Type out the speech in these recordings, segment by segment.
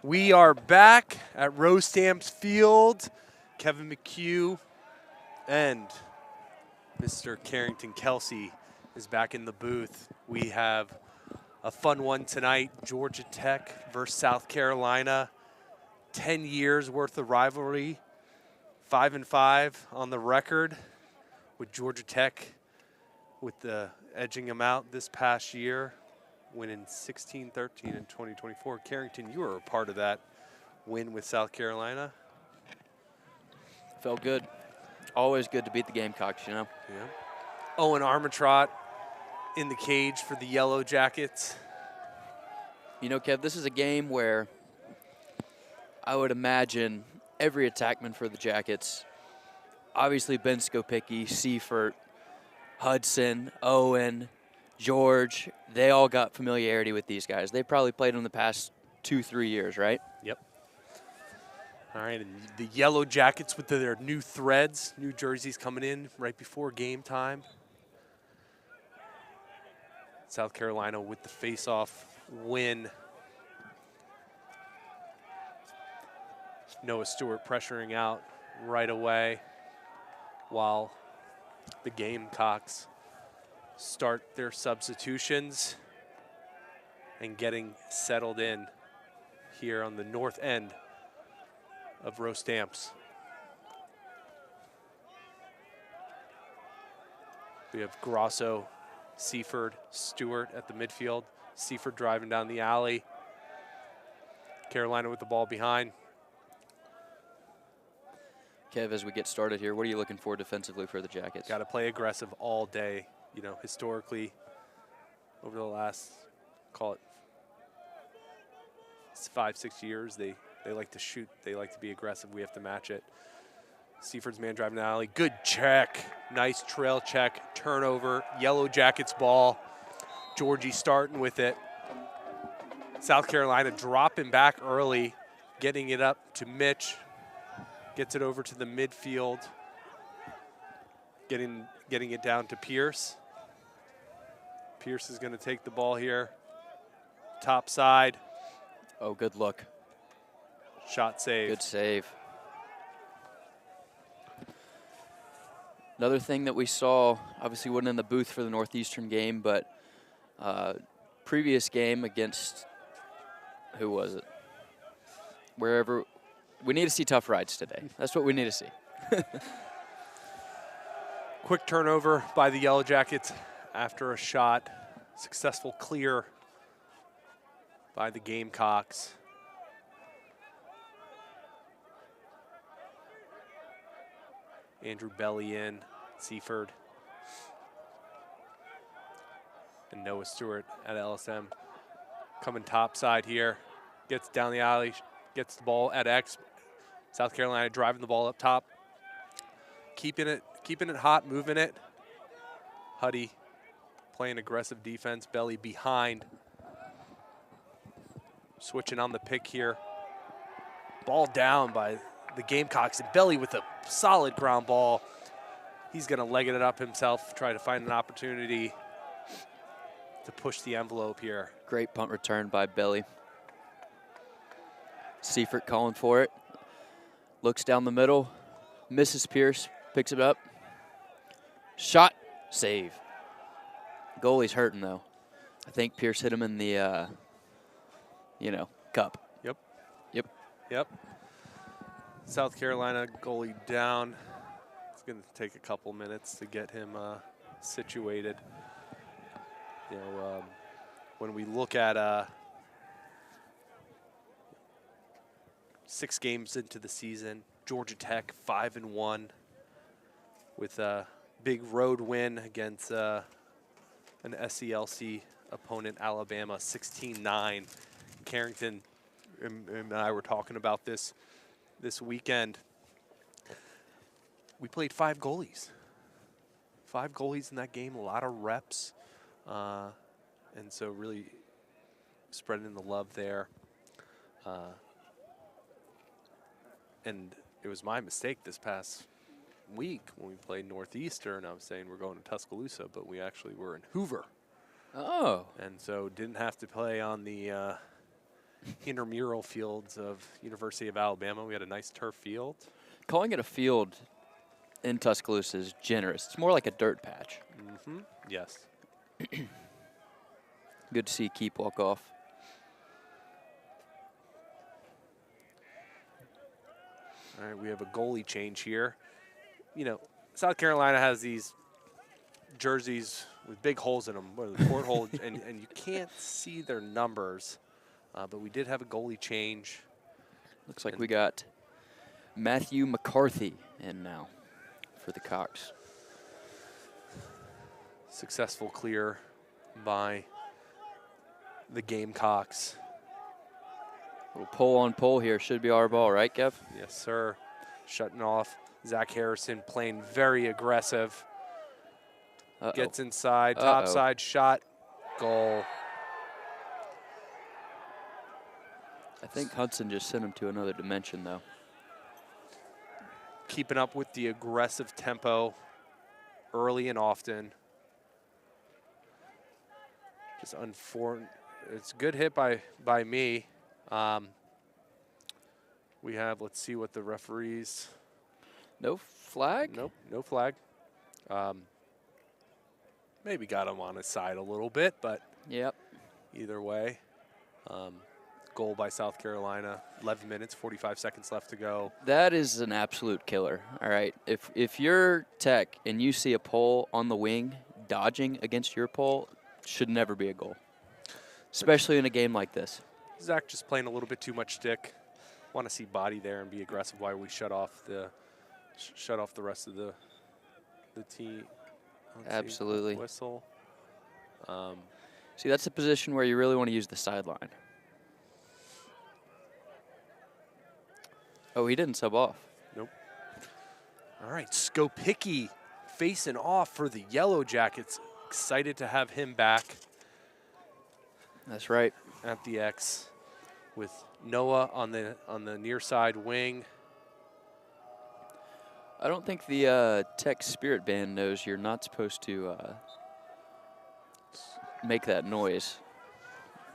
We are back at Stamps Field. Kevin McHugh and Mr. Carrington Kelsey is back in the booth. We have a fun one tonight, Georgia Tech versus South Carolina. 10 years worth of rivalry, 5-5 on the record, with Georgia Tech with the edging them out this past year, winning 16-13 in 2024. Carrington, you were a part of that win with South Carolina. Felt good. Always good to beat the Gamecocks, you know. Yeah. Owen Armitrot in the cage for the Yellow Jackets. You know, Kev, this is a game where I would imagine every attackman for the Jackets, obviously Ben Skopicki, Seifert, Hudson, Owen, George, they all got familiarity with these guys. They probably played them the past 2-3 years, right? Yep. All right, and the Yellow Jackets with their new threads, new jerseys coming in right before game time. South Carolina with the face-off win. Noah Stewart pressuring out right away while the Gamecocks start their substitutions and getting settled in here on the north end of Stamps. We have Grosso, Seifert, Stewart at the midfield. Seifert driving down the alley. Carolina with the ball behind. Kev, as we get started here, what are you looking for defensively for the Jackets? Got to play aggressive all day. You know, historically, over the last, call it 5-6 years, they like to shoot. They like to be aggressive. We have to match it. Seifert's man driving the alley. Good check. Nice trail check. Turnover. Yellow Jackets ball. Georgie starting with it. South Carolina dropping back early, getting it up to Mitch. Gets it over to the midfield. Getting it down to Pierce. Pierce is going to take the ball here. Top side. Oh, good look. Shot save. Good save. Another thing that we saw, obviously wasn't in the booth for the Northeastern game, but previous game against, who was it? Wherever, we need to see tough rides today. That's what we need to see. Quick turnover by the Yellow Jackets after a shot. Successful clear by the Gamecocks. Andrew Belly in, Seifert, and Noah Stewart at LSM. Coming top side here, gets down the alley, gets the ball at X. South Carolina driving the ball up top, keeping it hot, moving it. Huddy playing aggressive defense, Belly behind. Switching on the pick here. Ball down by the Gamecocks, and Belly with a solid ground ball. He's going to leg it up himself, try to find an opportunity to push the envelope here. Great punt return by Belly. Seifert calling for it. Looks down the middle. Misses Pierce. Picks it up. Shot. Save. Goalie's hurting, though. I think Pierce hit him in the, cup. Yep. South Carolina goalie down. It's going to take a couple minutes to get him situated. You know, when we look at 6 games into the season, Georgia Tech 5-1 with a big road win against an SCLC opponent, Alabama, 16-9. Carrington and I were talking about this weekend. We played 5 goalies. 5 goalies in that game, a lot of reps. And so really spreading the love there. And it was my mistake this past week when we played Northeastern. I was saying we're going to Tuscaloosa, but we actually were in Hoover. Oh. And so didn't have to play on the intramural fields of University of Alabama. We had a nice turf field. Calling it a field in Tuscaloosa is generous. It's more like a dirt patch. Mm-hmm. Yes. Good to see Keep walk off. All right, we have a goalie change here. You know, South Carolina has these jerseys with big holes in them, porthole, and you can't see their numbers. But we did have a goalie change. Looks like we got Matthew McCarthy in now for the Cox. Successful clear by the Gamecocks. Little pull on pull here. Should be our ball, right, Kev? Yes, sir. Shutting off. Zach Harrison playing very aggressive. Gets inside, top side shot, goal. I think Hudson just sent him to another dimension, though. Keeping up with the aggressive tempo early and often. Just unfortunate. It's a good hit by me. We have, let's see what the referees. No flag? Nope, no flag. Maybe got him on his side a little bit, but yep. Either way. Goal by South Carolina. 11 minutes, 45 seconds left to go. That is an absolute killer. All right. If you're Tech and you see a pole on the wing dodging against your pole, should never be a goal, especially in a game like this. Zach just playing a little bit too much stick. Want to see body there and be aggressive while we shut off the rest of the team. Absolutely. Whistle. See, that's a position where you really want to use the sideline. Oh, he didn't sub off. Nope. All right, Skopicki facing off for the Yellow Jackets. Excited to have him back. That's right. At the X with Noah on the near side wing. I don't think the Tech Spirit Band knows you're not supposed to make that noise.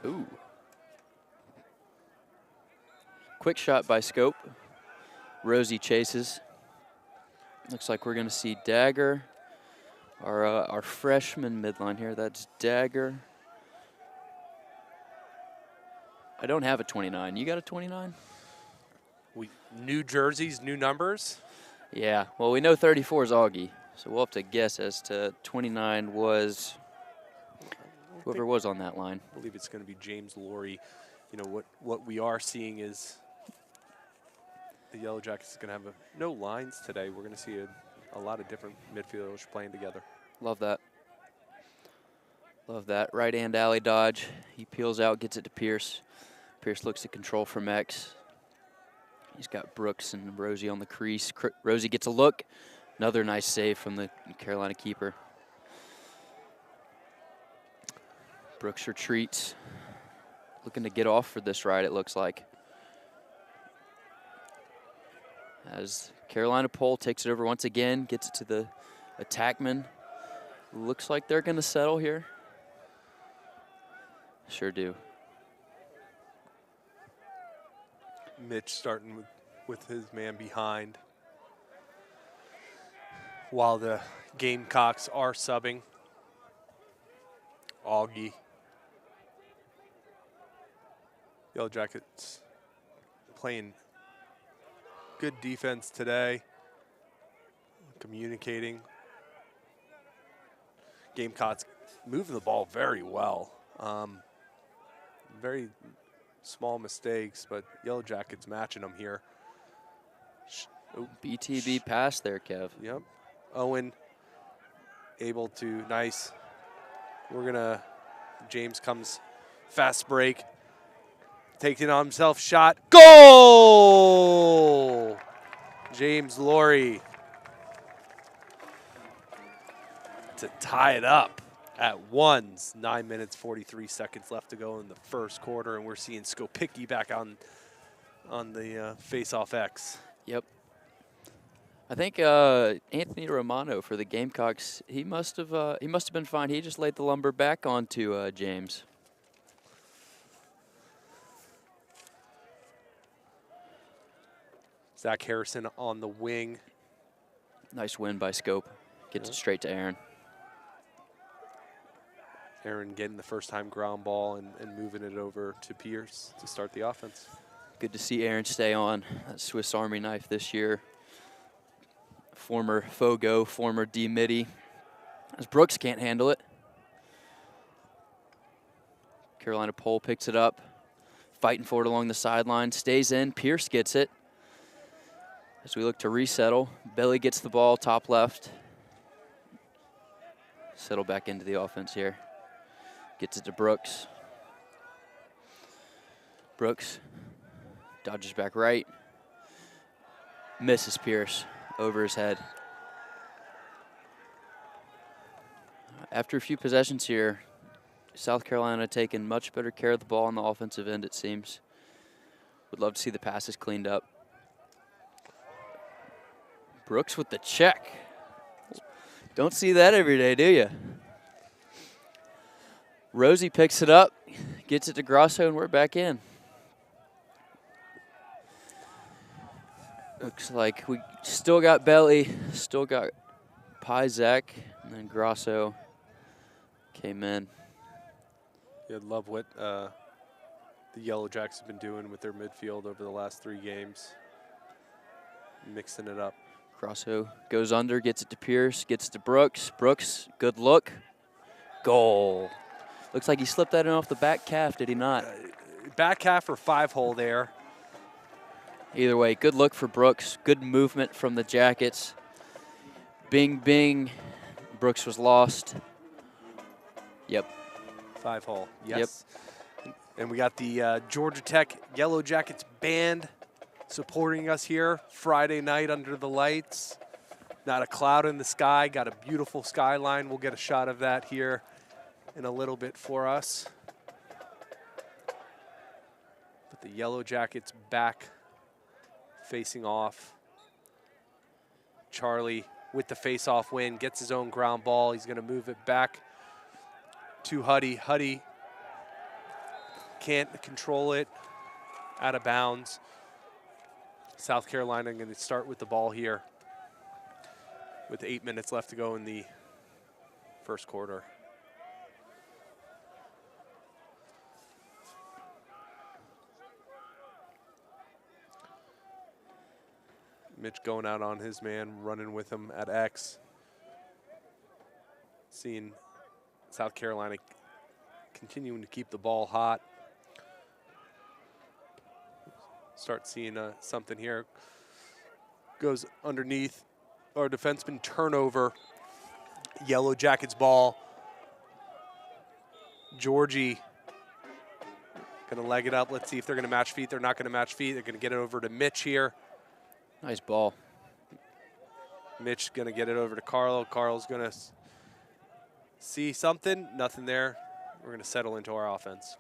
Ooh. Quick shot by Scope. Rosie chases. Looks like we're going to see Dagger, our freshman midline here. That's Dagger. I don't have a 29. You got a 29? New jerseys, new numbers. Yeah. Well, we know 34 is Augie, so we'll have to guess as to 29 was whoever was on that line. I believe it's going to be James Laurie. You know what we are seeing is the Yellow Jackets is going to have no lines today. We're going to see a lot of different midfielders playing together. Love that. Love that. Right hand alley dodge. He peels out, gets it to Pierce. Pierce looks to control from X. He's got Brooks and Rosie on the crease. Rosie gets a look. Another nice save from the Carolina keeper. Brooks retreats. Looking to get off for this ride, it looks like. As Carolina Pole takes it over once again, gets it to the attackman. Looks like they're going to settle here. Sure do. Mitch starting with his man behind while the Gamecocks are subbing. Augie. Yellow Jackets playing good defense today. Communicating. Gamecocks moving the ball very well. Very small mistakes, but Yellow Jackets matching them here. BTB pass there, Kev. Yep. Owen able to, nice. James comes, fast break. Takes it on himself, shot, goal! James Laurie to tie it up at ones. 9 minutes, 43 seconds left to go in the first quarter, and we're seeing Skopicki back on the face-off X. Yep. I think Anthony Romano for the Gamecocks, he must have been fine. He just laid the lumber back onto James. Zach Harrison on the wing. Nice win by Scope. Gets it straight to Aaron. Aaron getting the first-time ground ball and moving it over to Pierce to start the offense. Good to see Aaron stay on that Swiss Army knife this year. Former Fogo, former D-Midi. As Brooks can't handle it. Carolina Pole picks it up. Fighting for it along the sideline. Stays in. Pierce gets it. As we look to resettle, Belly gets the ball, top left. Settle back into the offense here. Gets it to Brooks. Brooks dodges back right. Misses Pierce over his head. After a few possessions here, South Carolina taking much better care of the ball on the offensive end, it seems. Would love to see the passes cleaned up. Brooks with the check. Don't see that every day, do you? Rosie picks it up, gets it to Grosso, and we're back in. Looks like we still got Belly, still got Pizek, and then Grosso came in. Yeah, love what the Yellow Jacks have been doing with their midfield over the last 3 games. Mixing it up. Grosso goes under, gets it to Pierce, gets it to Brooks. Brooks, good look. Goal. Looks like he slipped that in off the back calf, did he not? Back calf or 5-hole there. Either way, good look for Brooks. Good movement from the Jackets. Bing, bing. Brooks was lost. Yep. 5-hole, yes. Yep. And we got the Georgia Tech Yellow Jackets band supporting us here Friday night under the lights. Not a cloud in the sky, got a beautiful skyline. We'll get a shot of that here in a little bit for us. But the Yellow Jackets back facing off. Charlie with the face-off win, gets his own ground ball. He's gonna move it back to Huddy. Huddy can't control it, out of bounds. South Carolina going to start with the ball here with 8 minutes left to go in the first quarter. Mitch going out on his man, running with him at X. Seeing South Carolina continuing to keep the ball hot. Start seeing something here. Goes underneath our defenseman, turnover. Yellow Jackets ball. Georgie gonna leg it up. Let's see if they're gonna match feet. They're not gonna match feet. They're gonna get it over to Mitch here. Nice ball. Mitch gonna get it over to Carlo. Carlo's gonna see something. Nothing there. We're gonna settle into our offense.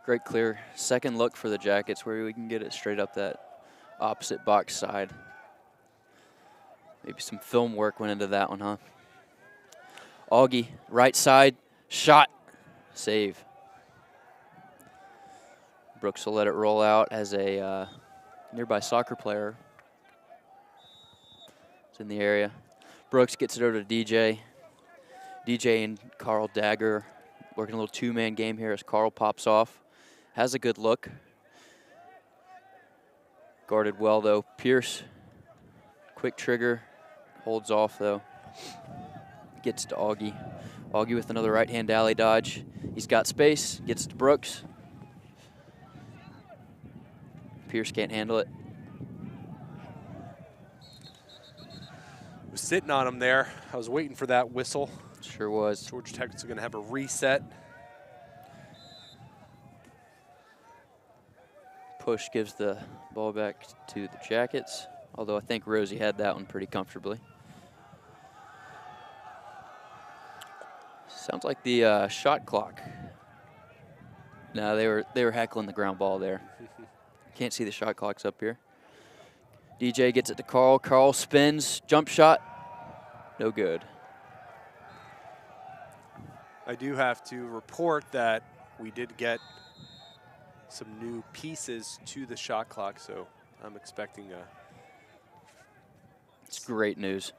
Great clear. Second look for the Jackets where we can get it straight up that opposite box side. Maybe some film work went into that one, huh? Augie, right side, shot, save. Brooks will let it roll out as a nearby soccer player is in the area. Brooks gets it over to DJ. DJ and Carl Dagger working a little 2-man game here as Carl pops off. Has a good look. Guarded well, though. Pierce, quick trigger. Holds off, though. Gets to Augie. Augie with another right-hand alley dodge. He's got space. Gets to Brooks. Pierce can't handle it. Was sitting on him there. I was waiting for that whistle. Sure was. Georgia Tech is going to have a reset. Push gives the ball back to the Jackets, although I think Rosie had that one pretty comfortably. Sounds like the shot clock. No, they were heckling the ground ball there. Can't see the shot clocks up here. DJ gets it to Carl. Carl spins, jump shot, no good. I do have to report that we did get some new pieces to the shot clock, so I'm expecting a. It's great news.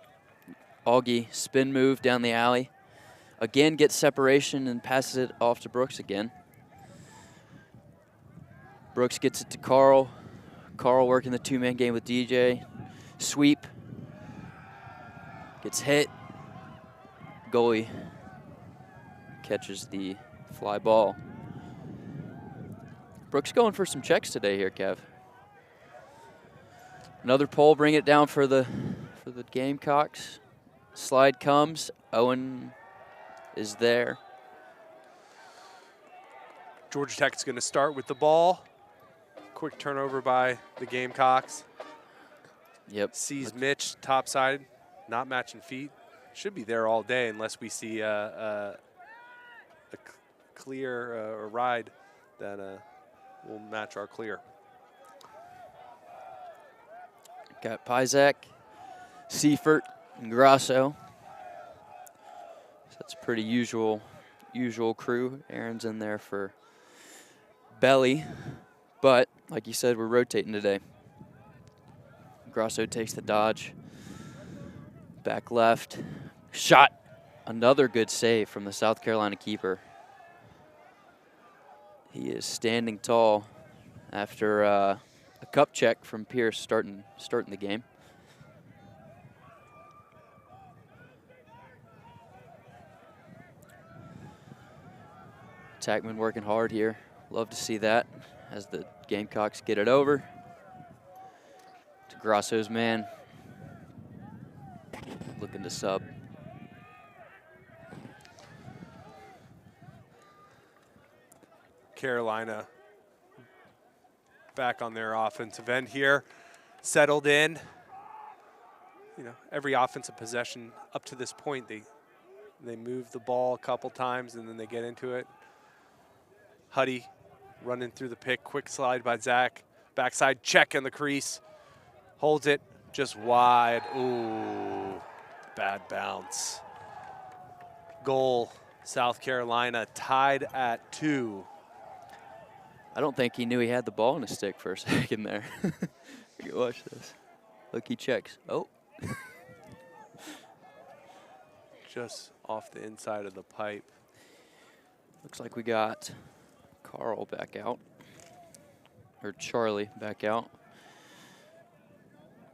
Augie, spin move down the alley. Again, gets separation and passes it off to Brooks again. Brooks gets it to Carl. Carl working the two-man game with DJ. Sweep. Gets hit. Goalie catches the fly ball. Brooks going for some checks today here, Kev. Another pole, bring it down for the Gamecocks. Slide comes. Owen is there. Georgia Tech is going to start with the ball. Quick turnover by the Gamecocks. Yep. Sees Mitch topside, not matching feet. Should be there all day unless we see a clear ride that will match our clear. Got Pizak, Seifert, and Grasso. So that's a pretty usual crew. Aaron's in there for Belly, but like you said, we're rotating today. Grasso takes the dodge. Back left. Shot. Another good save from the South Carolina keeper. He is standing tall after a cup check from Pierce starting the game. Tackman working hard here. Love to see that as the Gamecocks get it over to Grasso's man. Looking to sub. Carolina back on their offensive end here, settled in. You know, every offensive possession up to this point, they move the ball a couple times and then they get into it. Huddy running through the pick, quick slide by Zach. Backside check in the crease, holds it just wide. Ooh, bad bounce. Goal, South Carolina tied at 2. I don't think he knew he had the ball in his stick for a second there. Watch this. Look, he checks. Oh. Just off the inside of the pipe. Looks like we got Carl back out. Or Charlie back out.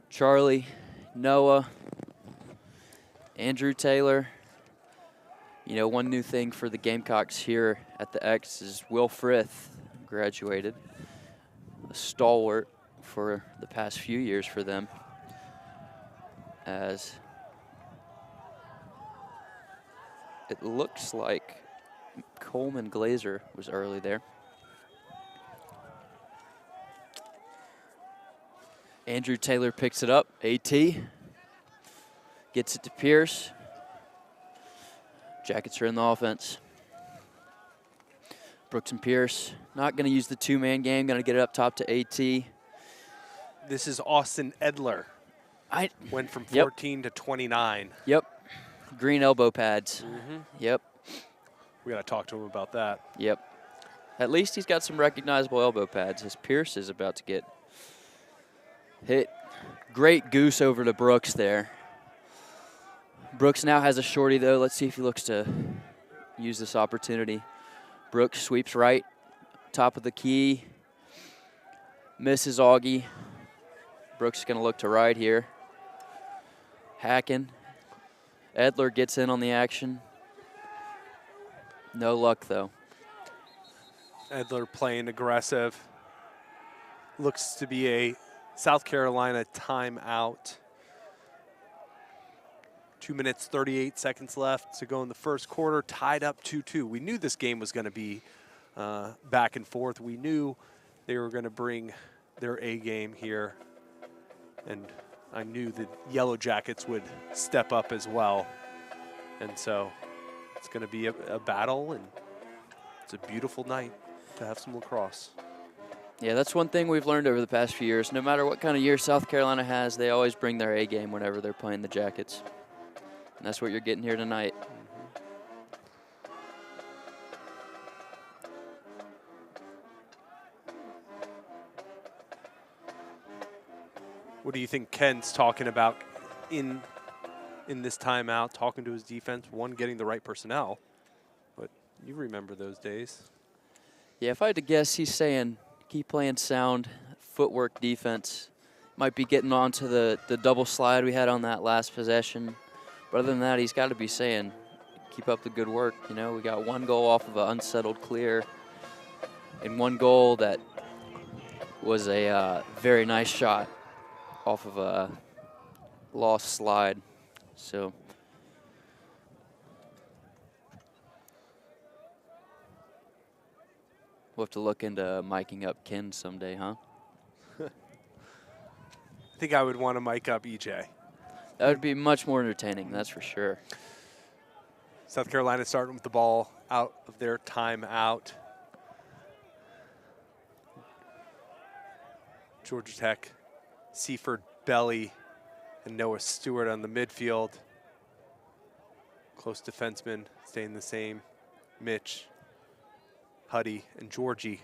Charlie, Noah, Andrew Taylor. You know, one new thing for the Gamecocks here at the X is Will Frith graduated. A stalwart for the past few years for them. As it looks like Coleman Glazer was early there. Andrew Taylor picks it up. AT gets it to Pierce. Jackets are in the offense. Brooks and Pierce not going to use the two-man game. Going to get it up top to AT. This is Austin Edler. Went from 14 to 29. Yep. Green elbow pads. Yep. We got to talk to him about that. Yep. At least he's got some recognizable elbow pads as Pierce is about to get hit. Great goose over to Brooks there. Brooks now has a shorty, though. Let's see if he looks to use this opportunity. Brooks sweeps right, top of the key. Misses Augie. Brooks is going to look to right here. Hacking. Edler gets in on the action. No luck, though. Edler playing aggressive. Looks to be a South Carolina timeout. 2 minutes, 38 seconds left to go in the first quarter, tied up 2-2. We knew this game was going to be back and forth. We knew they were going to bring their A game here. And I knew the Yellow Jackets would step up as well. And so it's going to be a battle, and it's a beautiful night to have some lacrosse. Yeah, that's one thing we've learned over the past few years. No matter what kind of year South Carolina has, they always bring their A game whenever they're playing the Jackets. And that's what you're getting here tonight. What do you think Ken's talking about in this timeout, talking to his defense? One, getting the right personnel, but you remember those days. Yeah, if I had to guess, he's saying keep playing sound footwork defense. Might be getting onto the double slide we had on that last possession. But other than that, he's got to be saying keep up the good work. You know, we got one goal off of an unsettled clear and one goal that was a very nice shot off of a lost slide. So we'll have to look into miking up Ken someday, huh? I think I would want to mic up EJ. That would be much more entertaining, that's for sure. South Carolina starting with the ball out of their timeout. Georgia Tech, Seaford, Belly, and Noah Stewart on the midfield. Close defensemen staying the same. Mitch, Huddy, and Georgie.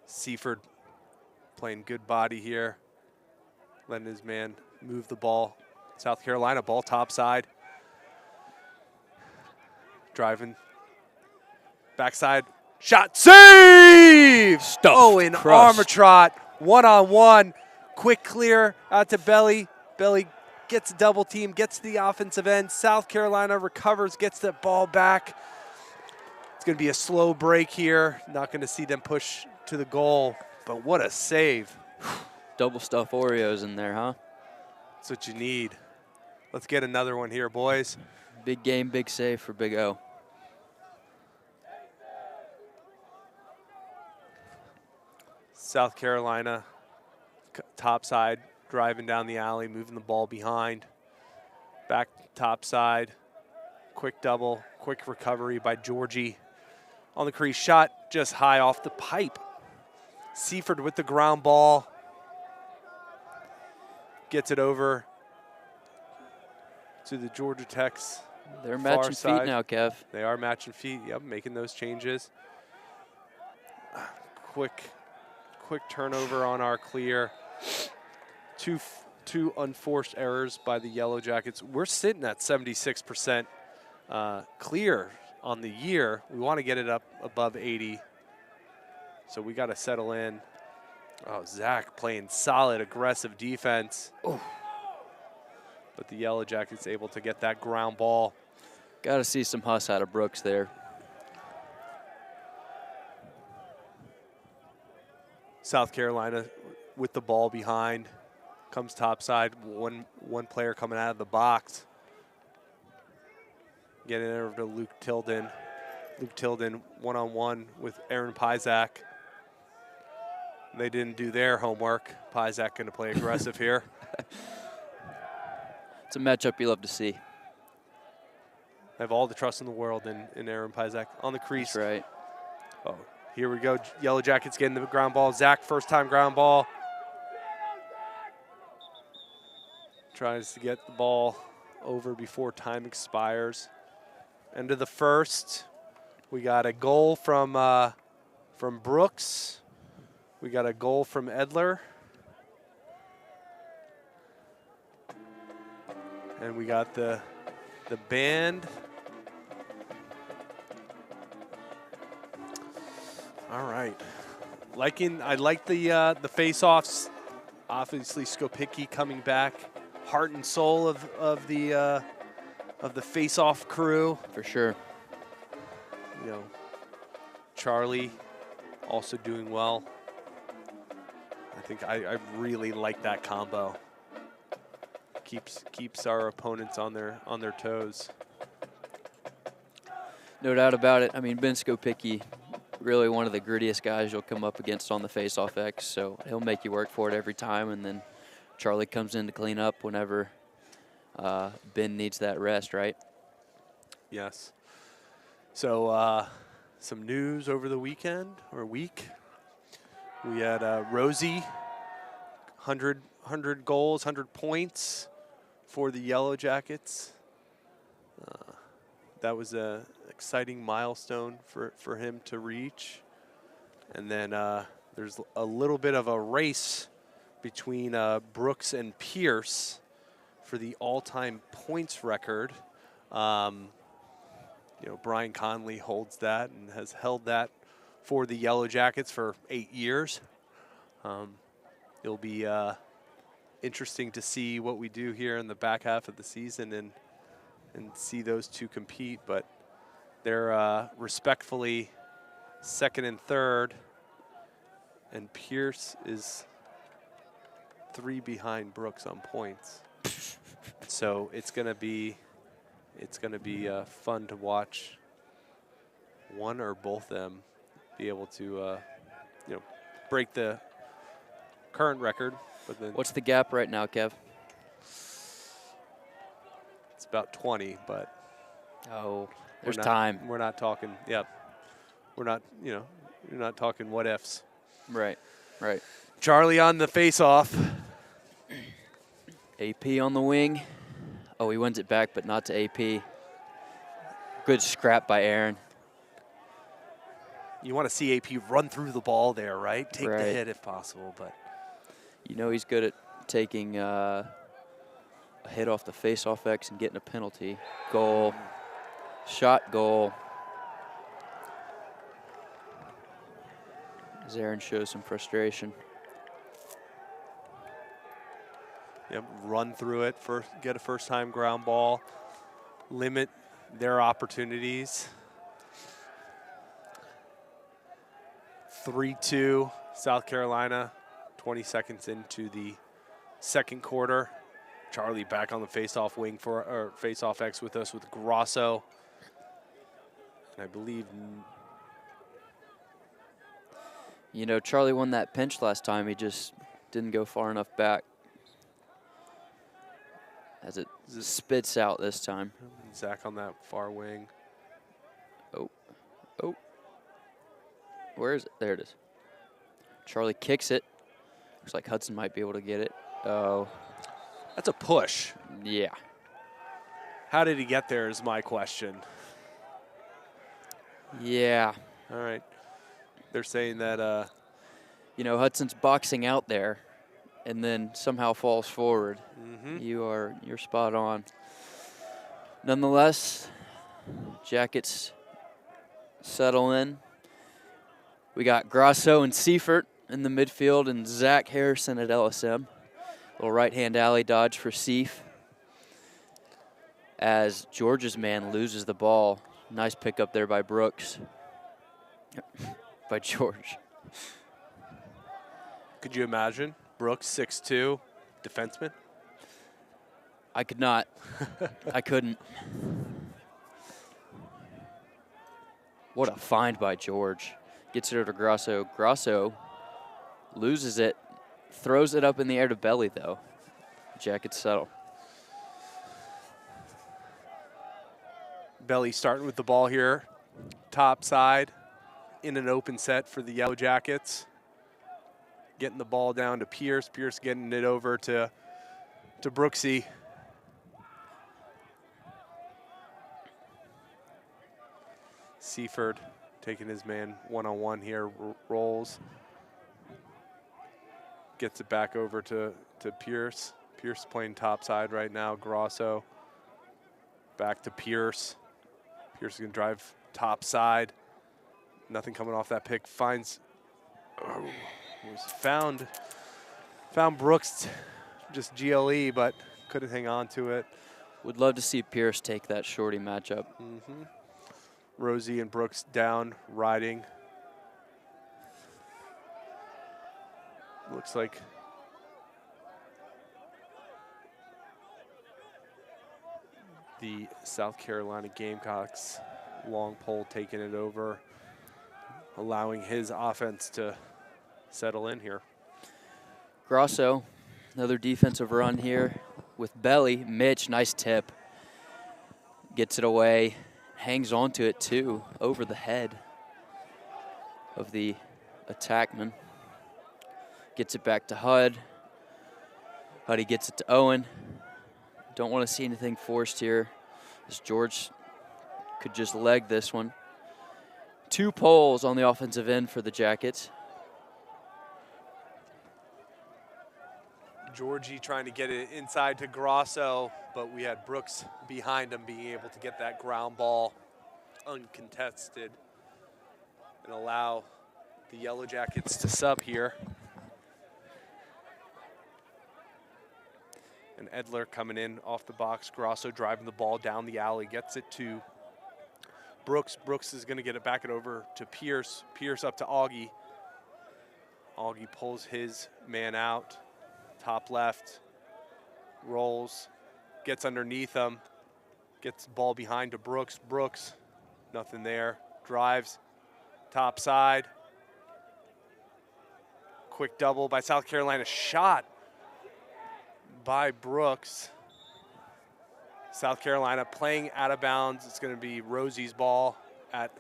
Seaford playing good body here. Letting his man move the ball. South Carolina, ball topside. Driving. Backside. Shot. Save! Stuffed. Owen Armatrot. One-on-one. Quick clear out to Belly. Belly gets a double team, gets to the offensive end. South Carolina recovers, gets that ball back. It's going to be a slow break here. Not going to see them push to the goal, but what a save. Double stuff Oreos in there, huh? That's what you need. Let's get another one here, boys. Big game, big save for Big O. South Carolina, top side, driving down the alley, moving the ball behind. Back top side, quick double, quick recovery by Georgie. On the crease, shot just high off the pipe. Seaford with the ground ball. Gets it over to the Georgia Tech's They're far matching side. feet now, Kev. They are matching feet, yep, making those changes. Quick turnover on our clear. Two unforced errors by the Yellow Jackets. We're sitting at 76% clear on the year. We want to get it up above 80. So we got to settle in. Oh, Zach playing solid, aggressive defense. Oh. But the Yellow Jackets able to get that ground ball. Got to see some hustle out of Brooks there. South Carolina with the ball behind. Comes topside. One player coming out of the box. Getting it over to Luke Tilden. Luke Tilden one-on-one with Aaron Pizak. They didn't do their homework. Pizak going to play aggressive here. It's a matchup you love to see. I have all the trust in the world in Aaron Pizak. On the crease. That's right. Oh, here we go. Yellow Jackets getting the ground ball. Zach, first time ground ball. Tries to get the ball over before time expires. End of the first. We got a goal from Brooks. We got a goal from Edler. And we got the band. All right. I like the face-offs. Obviously, Skopicki coming back, heart and soul of the face-off crew. For sure. You know, Charlie also doing well. I think I really like that combo. Keeps our opponents on their toes. No doubt about it. I mean, Ben Skopicki, really one of the grittiest guys you'll come up against on the face-off X, so he'll make you work for it every time, and then Charlie comes in to clean up whenever Ben needs that rest, right? Yes. So some news over the weekend or week. We had Rosie, 100 goals, 100 points for the Yellow Jackets. That was an exciting milestone for him to reach. And then there's a little bit of a race between Brooks and Pierce for the all-time points record. Brian Conley holds that and has held that for the Yellow Jackets for 8 years. It'll be interesting to see what we do here in the back half of the season and see those two compete, but they're respectfully second and third, and Pierce is 3 behind Brooks on points. So it's gonna be fun to watch one or both of them be able to break the current record. But then What's the gap right now, Kev? it's about 20, but Oh, there's we're not- time. We're not talking. Yeah, we're not. You're not talking what ifs. Right, right. Charlie on the face-off. AP on the wing. Oh, he wins it back, but not to AP. Good scrap by Aaron. You want to see AP run through the ball there, right? Take the Right. hit if possible, but You know he's good at taking a hit off the face-off X and getting a penalty. Goal. Shot, goal. As Aaron shows some frustration. run through it, get a first-time ground ball, limit their opportunities. 3-2, South Carolina, 20 seconds into the second quarter. Charlie back on the face-off wing or face-off X with us with Grosso. And I believe, Charlie won that pinch last time. He just didn't go far enough back. As it spits out this time. Zach on that far wing. Oh. Where is it? There it is. Charlie kicks it. Looks like Hudson might be able to get it. Oh. That's a push. Yeah. How did he get there is my question. Yeah. All right. They're saying that Hudson's boxing out there and then somehow falls forward. Mm-hmm. You're spot on. Nonetheless, Jackets settle in. We got Grosso and Seifert in the midfield and Zach Harrison at LSM. Little right-hand alley dodge for Seif. As George's man loses the ball. Nice pickup there by Brooks. By George. Could you imagine? Brooks, 6'2", defenseman. I could not. I couldn't. What a find by George. Gets it over to Grosso. Grosso loses it. Throws it up in the air to Belly, though. Jackets settle. Belly starting with the ball here. Top side in an open set for the Yellow Jackets. Getting the ball down to Pierce. Pierce getting it over to Brooksy. Seifert taking his man one-on-one here, rolls. Gets it back over to Pierce. Pierce playing top side right now. Grosso back to Pierce. Pierce is going to drive top side. Nothing coming off that pick. Found Brooks just GLE, but couldn't hang on to it. Would love to see Pierce take that shorty matchup. Mm-hmm. Rosie and Brooks down, riding. Looks like the South Carolina Gamecocks long pole taking it over, allowing his offense to settle in here. Grosso, another defensive run here with Belly. Mitch, nice tip. Gets it away, hangs onto it too, over the head of the attackman. Gets it back to Hud. Huddy gets it to Owen. Don't want to see anything forced here, as George could just leg this one. 2 poles on the offensive end for the Jackets. Georgie trying to get it inside to Grosso, but we had Brooks behind him being able to get that ground ball uncontested and allow the Yellow Jackets to sub here. And Edler coming in off the box. Grosso driving the ball down the alley, gets it to Brooks. Brooks is going to get it back over to Pierce. Pierce up to Augie. Augie pulls his man out. Top left. Rolls. Gets underneath him. Gets the ball behind to Brooks. Brooks, nothing there. Drives. Top side. Quick double by South Carolina. Shot by Brooks. South Carolina playing out of bounds. It's going to be Rosie's ball at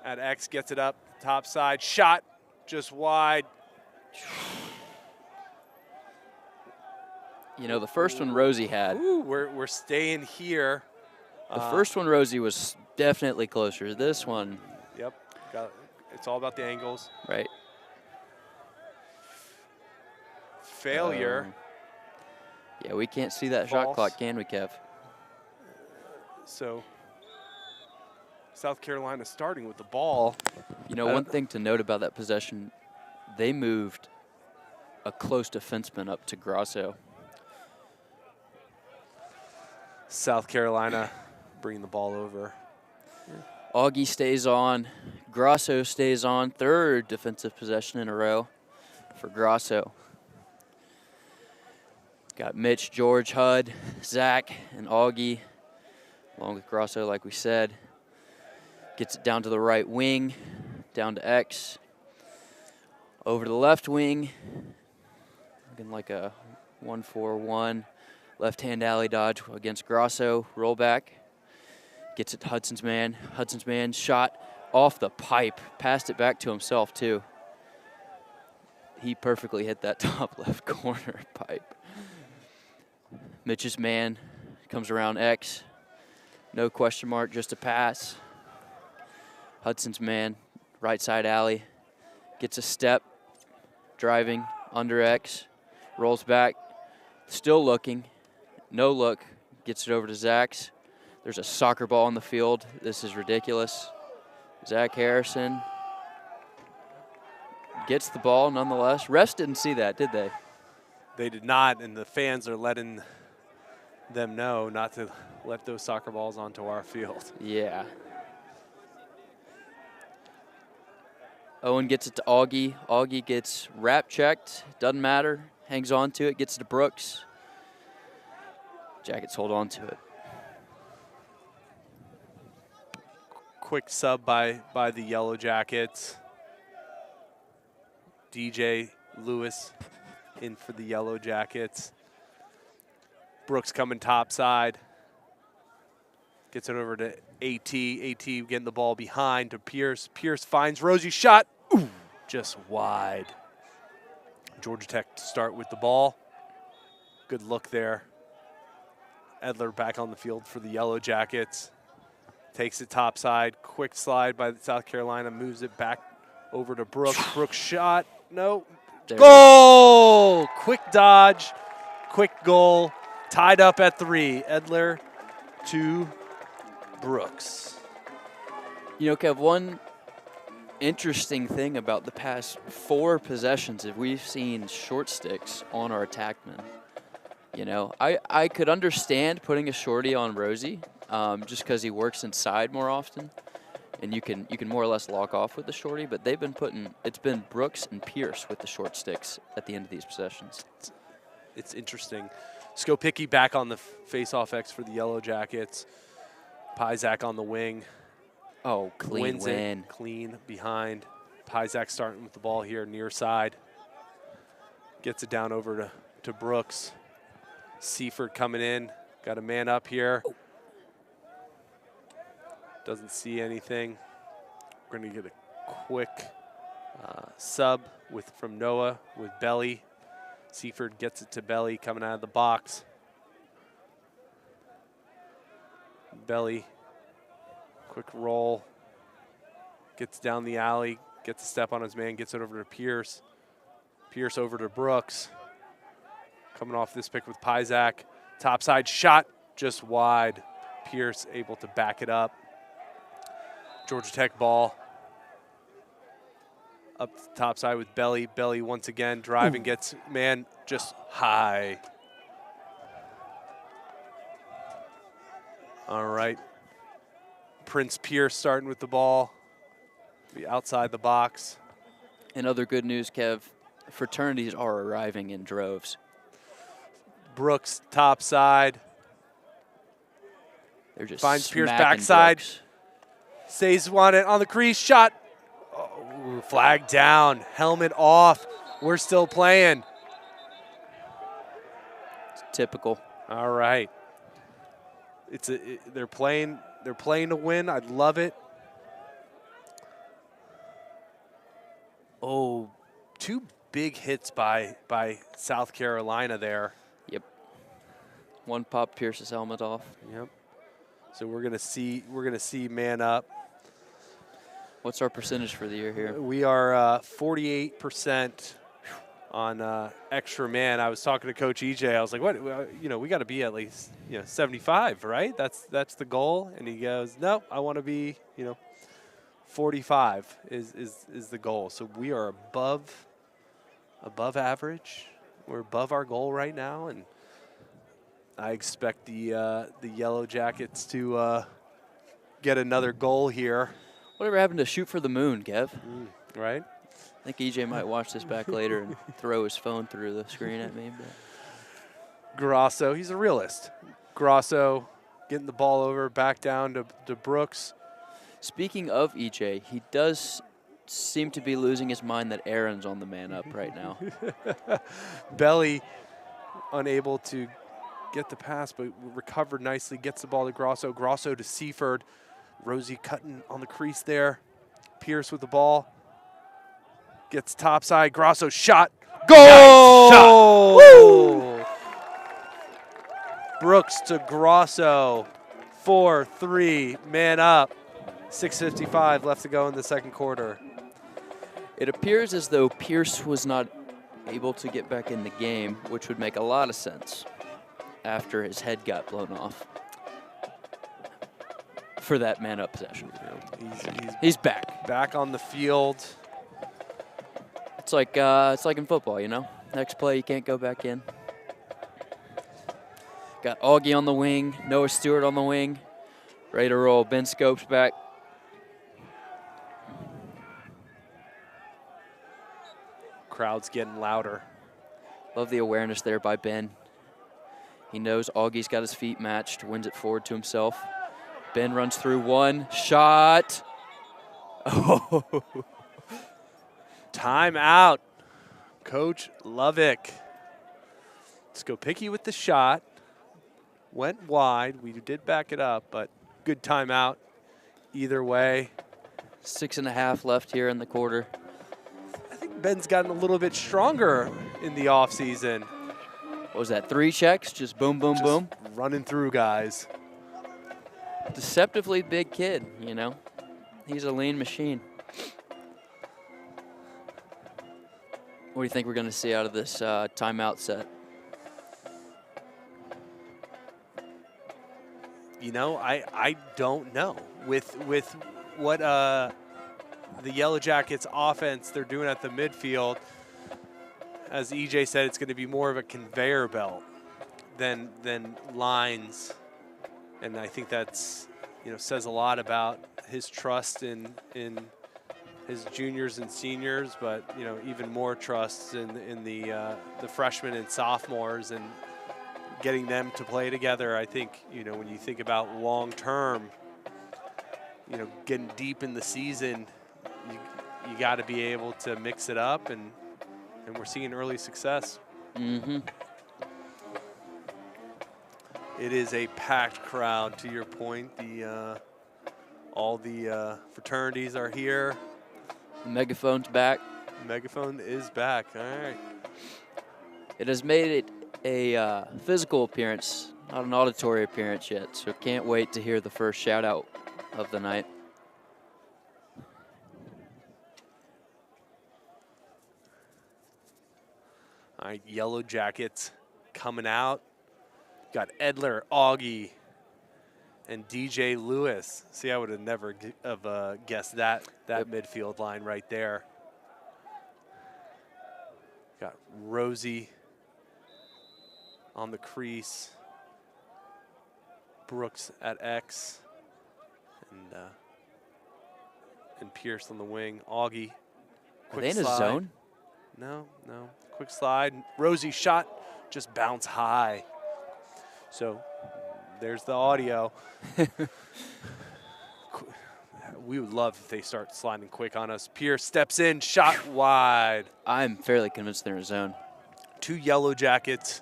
X. Gets it up. Top side. Shot just wide. You know, the first one Rosie had. Ooh, we're staying here. The first one Rosie was definitely closer. This one. Yep. It's all about the angles. Right. Failure. Yeah, we can't see that False. shot clock, can we, Kev? So South Carolina starting with the ball. You know, one thing to note about that possession, they moved a close defenseman up to Grosso. South Carolina bringing the ball over. Augie stays on. Grosso stays on. Third defensive possession in a row for Grosso. Got Mitch, George, Hud, Zach, and Augie, along with Grosso, like we said. Gets it down to the right wing, down to X. Over to the left wing. Looking like a 1-4-1. Left-hand alley dodge against Grosso. Roll back. Gets it to Hudson's man. Hudson's man shot off the pipe. Passed it back to himself, too. He perfectly hit that top left corner pipe. Mitch's man comes around X. No question mark, just a pass. Hudson's man, right side alley. Gets a step, driving under X. Rolls back, still looking. No look, gets it over to Zach's. There's a soccer ball on the field. This is ridiculous. Zach Harrison gets the ball nonetheless. Refs didn't see that, did they? They did not, and the fans are letting them know not to let those soccer balls onto our field. Yeah. Owen gets it to Augie. Augie gets wrap checked. Doesn't matter. Hangs on to it. Gets it to Brooks. Jackets hold on to it. Quick sub by the Yellow Jackets. DJ Lewis in for the Yellow Jackets. Brooks coming top side. Gets it over to AT. AT getting the ball behind to Pierce. Pierce finds Rosie. Shot. Ooh, just wide. Georgia Tech to start with the ball. Good look there. Edler back on the field for the Yellow Jackets. Takes it top side. Quick slide by South Carolina. Moves it back over to Brooks. Brooks shot. No. There Goal! Quick dodge. Quick goal. Tied up at 3. Edler to Brooks. You know, Kev, one interesting thing about the past 4 possessions is we've seen short sticks on our attackmen. You know, I could understand putting a shorty on Rosie just because he works inside more often, and you can more or less lock off with the shorty. But they've been it's been Brooks and Pierce with the short sticks at the end of these possessions. It's interesting. Skopicki back on the face-off X for the Yellow Jackets. Pyzak on the wing. Oh, clean Wins win. it, clean behind. Pyzak starting with the ball here near side. Gets it down over to Brooks. Seaford coming in. Got a man up here. Doesn't see anything. We're going to get a quick sub from Noah with Belly. Seaford gets it to Belly coming out of the box. Belly, quick roll. Gets down the alley, gets a step on his man, gets it over to Pierce. Pierce over to Brooks. coming off this pick with Pyzak. Topside shot, just wide. Pierce able to back it up. Georgia Tech ball. Up the top side with Belly. Belly once again driving, gets man just high. All right. Prince Pierce starting with the ball. Be outside the box. And other good news, Kev, fraternities are arriving in droves. Brooks top side. They're just finds Pierce smacking backside. Brooks. Stays on it on the crease. Shot. Oh, flag down. Helmet off. We're still playing. It's typical. All right. They're playing to win. I love it. Oh, 2 big hits by South Carolina there. Yep. One popped Pierce's helmet off. Yep. So we're gonna see man up. What's our percentage for the year here? We are 48% on extra man. I was talking to Coach EJ. I was like, "What? We got to be at least 75, right? That's the goal." And he goes, "No, I want to be 45 is the goal." So we are above average. We're above our goal right now, and I expect the Yellow Jackets to get another goal here. Whatever happened to shoot for the moon, Kev? Right? I think EJ might watch this back later and throw his phone through the screen at me. But. Grasso, he's a realist. Grasso getting the ball over, back down to Brooks. Speaking of EJ, he does seem to be losing his mind that Aaron's on the man up right now. Belly unable to get the pass, but recovered nicely, gets the ball to Grasso. Grasso to Seaford. Rosie cutting on the crease there. Pierce with the ball. Gets topside. Grasso shot. Goal! Nice shot. Woo! Brooks to Grasso. 4-3. Man up. 6:55 left to go in the second quarter. It appears as though Pierce was not able to get back in the game, which would make a lot of sense after his head got blown off for that man-up possession. He's back. Back on the field. It's like in football, Next play, you can't go back in. Got Augie on the wing, Noah Stewart on the wing, ready to roll. Ben Scopes back. Crowd's getting louder. Love the awareness there by Ben. He knows Augie's got his feet matched, wins it forward to himself. Ben runs through one, shot. Oh. Timeout. Coach Lovick. Let's go picky with the shot. Went wide. We did back it up, but good timeout either way. 6.5 left here in the quarter. I think Ben's gotten a little bit stronger in the offseason. What was that, 3 checks? Just boom, boom, boom? Running through guys. Deceptively big kid, He's a lean machine. What do you think we're going to see out of this timeout set? I don't know. With what the Yellow Jackets offense they're doing at the midfield, as EJ said, it's going to be more of a conveyor belt than lines. And I think that's, says a lot about his trust in his juniors and seniors, but even more trust in the freshmen and sophomores and getting them to play together. I think when you think about long term, getting deep in the season, you got to be able to mix it up, and we're seeing early success. Mm-hmm. It is a packed crowd, to your point. All the fraternities are here. The megaphone's back. Megaphone is back. All right. It has made it a physical appearance, not an auditory appearance yet, so can't wait to hear the first shout-out of the night. All right, Yellow Jackets coming out. Got Edler, Augie, and DJ Lewis. See, I would have never guessed that midfield line right there. Got Rosie on the crease. Brooks at X. And Pierce on the wing. Augie. Are they in a zone? No. Quick slide. Rosie shot, just bounce high. So there's the audio. We would love if they start sliding quick on us. Pierce steps in, shot wide. I'm fairly convinced they're in a zone. 2 Yellow Jackets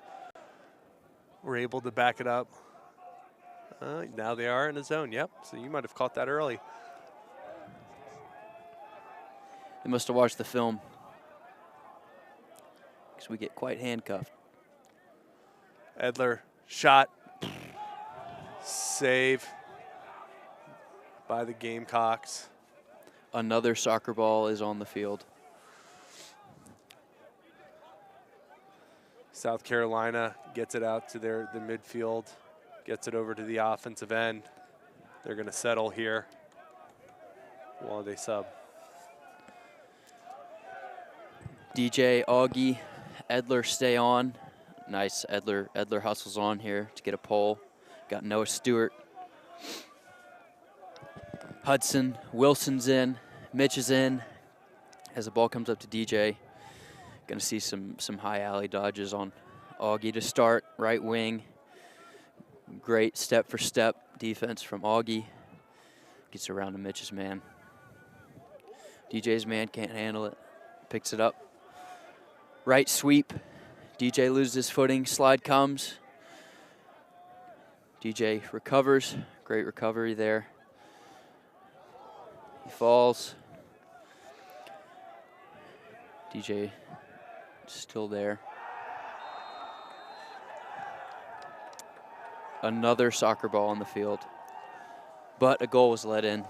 were able to back it up. Now they are in a zone, yep. So you might have caught that early. They must have watched the film because we get quite handcuffed. Edler, shot, save by the Gamecocks. Another soccer ball is on the field. South Carolina gets it out to the midfield, gets it over to the offensive end. They're going to settle here while they sub. DJ, Augie, Edler stay on. Nice, Edler hustles on here to get a pole. Got Noah Stewart. Hudson, Wilson's in, Mitch is in. As the ball comes up to DJ, gonna see some high alley dodges on Augie to start, right wing. Great step for step defense from Augie. Gets around to Mitch's man. DJ's man can't handle it, picks it up. Right sweep, DJ loses his footing, slide comes. DJ recovers, great recovery there. He falls. DJ still there. Another soccer ball on the field, but a goal was let in.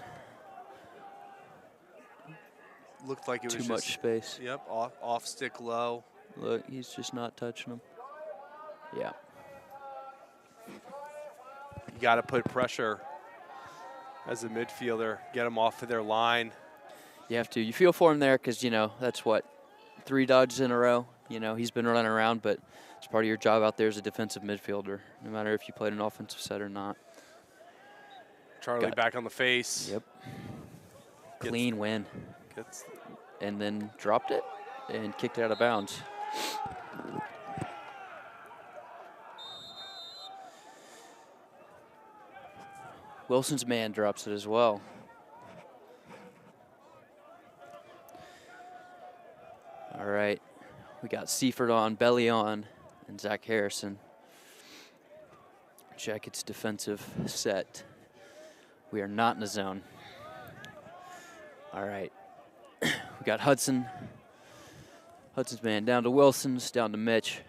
Looked like it was too much space. Yep, off stick low. Look, he's just not touching him. Yeah. You got to put pressure as a midfielder, get them off of their line. You have to. You feel for him there because, you know, that's what, 3 dodges in a row. You know, he's been running around, but it's part of your job out there as a defensive midfielder, no matter if you played an offensive set or not. Charlie back on the face. Yep. Clean win. And then dropped it and kicked it out of bounds. Wilson's man drops it as well. All right, we got Seaford on, Belly on, and Zach Harrison. Jackets defensive set. We are not in the zone. All right, we got Hudson. Hudson's man down to Wilson's, down to Mitch.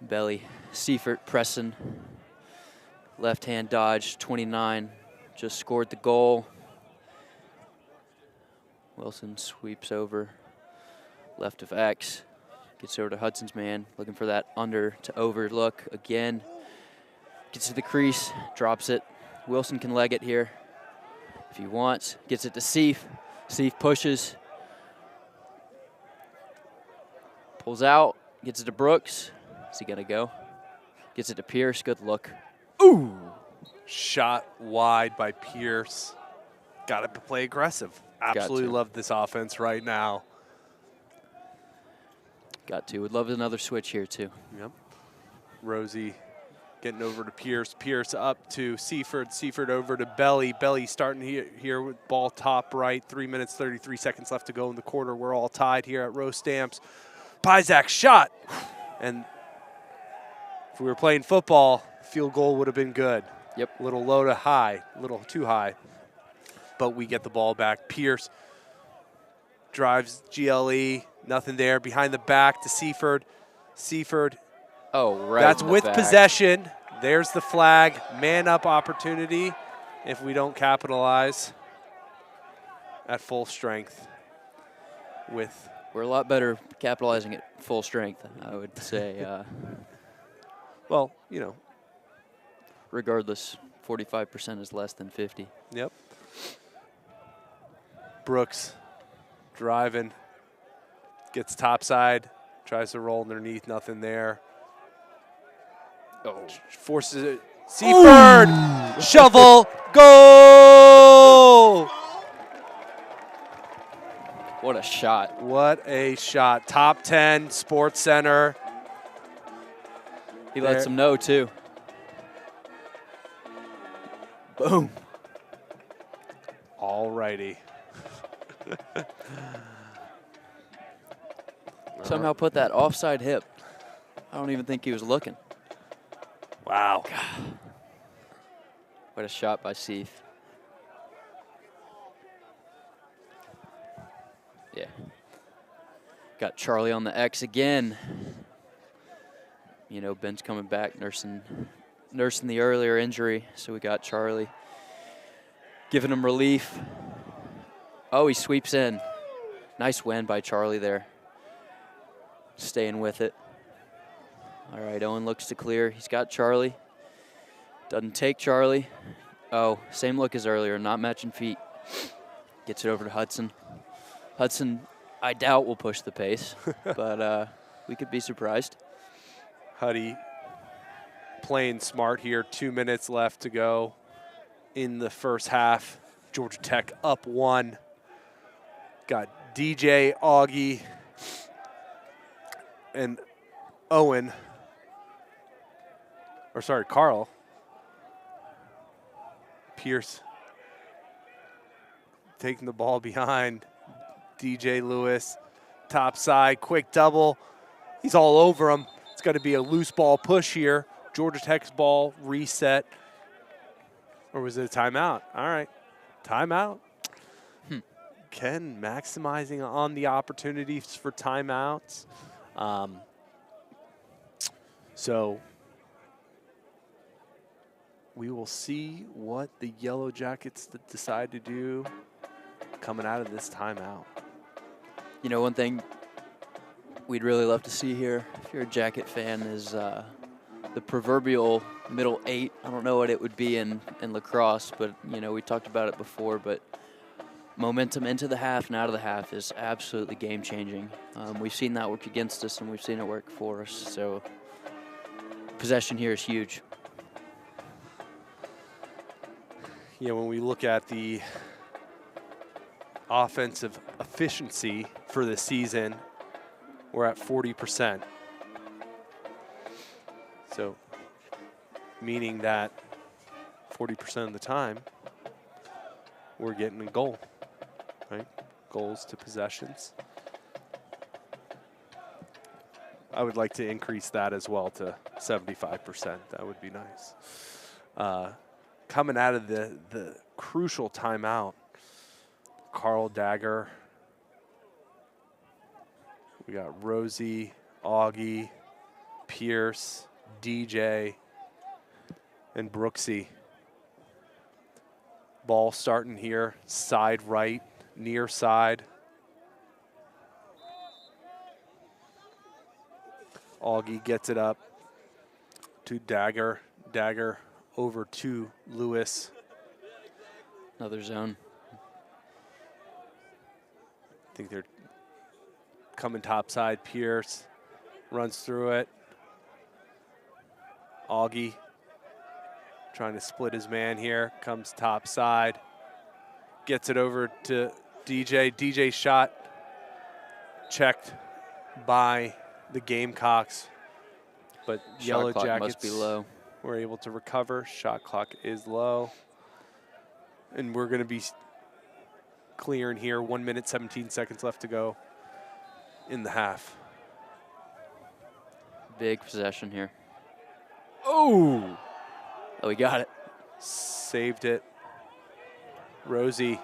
Belly, Seaford pressing. Left hand dodge, 29, just scored the goal. Wilson sweeps over, left of X, gets over to Hudson's man, looking for that under to over look again. Gets to the crease, drops it. Wilson can leg it here if he wants. Gets it to Seif. Seif pushes, pulls out, gets it to Brooks. Is he gonna go? Gets it to Pierce, good look. Ooh! Shot wide by Pierce. Got to play aggressive. Absolutely love this offense right now. Got to. Would love another switch here, too. Yep. Rosie getting over to Pierce. Pierce up to Seaford. Seaford over to Belly. Belly starting here with ball top right. 3 minutes, 33 seconds left to go in the quarter. We're all tied here at Row Stamps. Pizak shot. And if we were playing football, field goal would have been good. Yep. A little low to high, a little too high. But we get the ball back. Pierce drives GLE, nothing there. Behind the back to Seaford. Seaford. Oh, right. That's with possession. There's the flag. Man up opportunity if we don't capitalize at full strength with We're a lot better capitalizing at full strength, I would say. Well, you know. Regardless, 45% is less than 50. Yep. Brooks driving. Gets topside. Tries to roll underneath. Nothing there. Oh. Forces it. Seaford. Shovel. Goal! What a shot. What a shot. Top 10, Sports Center. He lets them know, too. Boom. All righty. Somehow put that offside hip. I don't even think he was looking. Wow. What a shot by Seif. Yeah. Got Charlie on the X again. You know, Ben's coming back, nursing the earlier injury, so we got Charlie giving him relief. Oh, he sweeps in. Nice win by Charlie there. Staying with it. All right, Owen looks to clear. He's got Charlie. Doesn't take Charlie. Oh, same look as earlier, not matching feet. Gets it over to Hudson. Hudson, I doubt will push the pace, but we could be surprised. Huddy playing smart here. 2 minutes left to go in the first half. Georgia Tech up 1. Got DJ, Augie, and Owen. Or sorry, Carl. Pierce taking the ball behind. DJ Lewis, top side, quick double. He's all over him. It's got to be a loose ball push here. Georgia Tech's ball reset. Or was it a timeout? All right, timeout. Ken maximizing on the opportunities for timeouts. So we will see what the Yellow Jackets decide to do coming out of this timeout. You know, one thing we'd really love to see here, if you're a Jacket fan, is the proverbial middle 8. I don't know what it would be in lacrosse, but, you know, we talked about it before, but momentum into the half and out of the half is absolutely game-changing. We've seen that work against us, and we've seen it work for us, so possession here is huge. Yeah, when we look at the offensive efficiency for the season, we're at 40%. So, meaning that 40% of the time, we're getting a goal, right? Goals to possessions. I would like to increase that as well to 75%. That would be nice. Coming out of the crucial timeout, Carl Dagger. We got Rosie, Augie, Pierce, DJ, and Brooksy. Ball starting here, side right, near side. Augie gets it up to Dagger. Dagger over to Lewis. Another zone. I think they're coming topside. Pierce runs through it. Augie trying to split his man here. Comes topside. Gets it over to DJ. DJ shot checked by the Gamecocks. But Yellow Jackets must be low. were able to recover. Shot clock is low. And we're going to be clearing here. 1 minute, 17 seconds left to go in the half. Big possession here. Oh! Oh, we got it. Saved it. Rosie.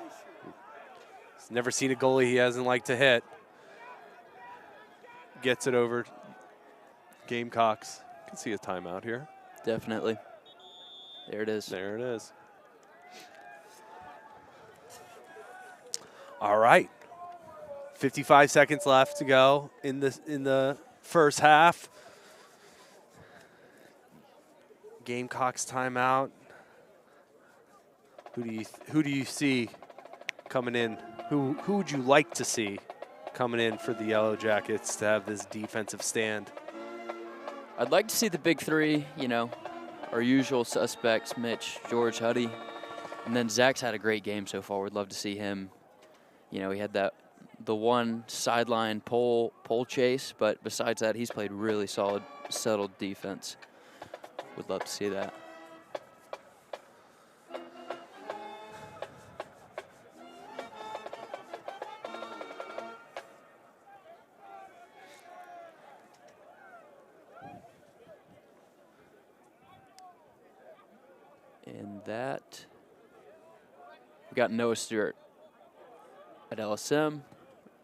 He's never seen a goalie he hasn't liked to hit. Gets it over. Gamecocks. Can see a timeout here. Definitely. There it is. There it is. All right. 55 seconds left to go in the first half. Gamecocks timeout. Who do you see coming in? Who would you like to see coming in for the Yellow Jackets to have this defensive stand? I'd like to see the big three, our usual suspects, Mitch, George, Huddy. And then Zach's had a great game so far. We'd love to see him. He had the one sideline pole chase, but besides that, he's played really solid, settled defense. Would love to see that. And that, we got Noah Stewart at LSM,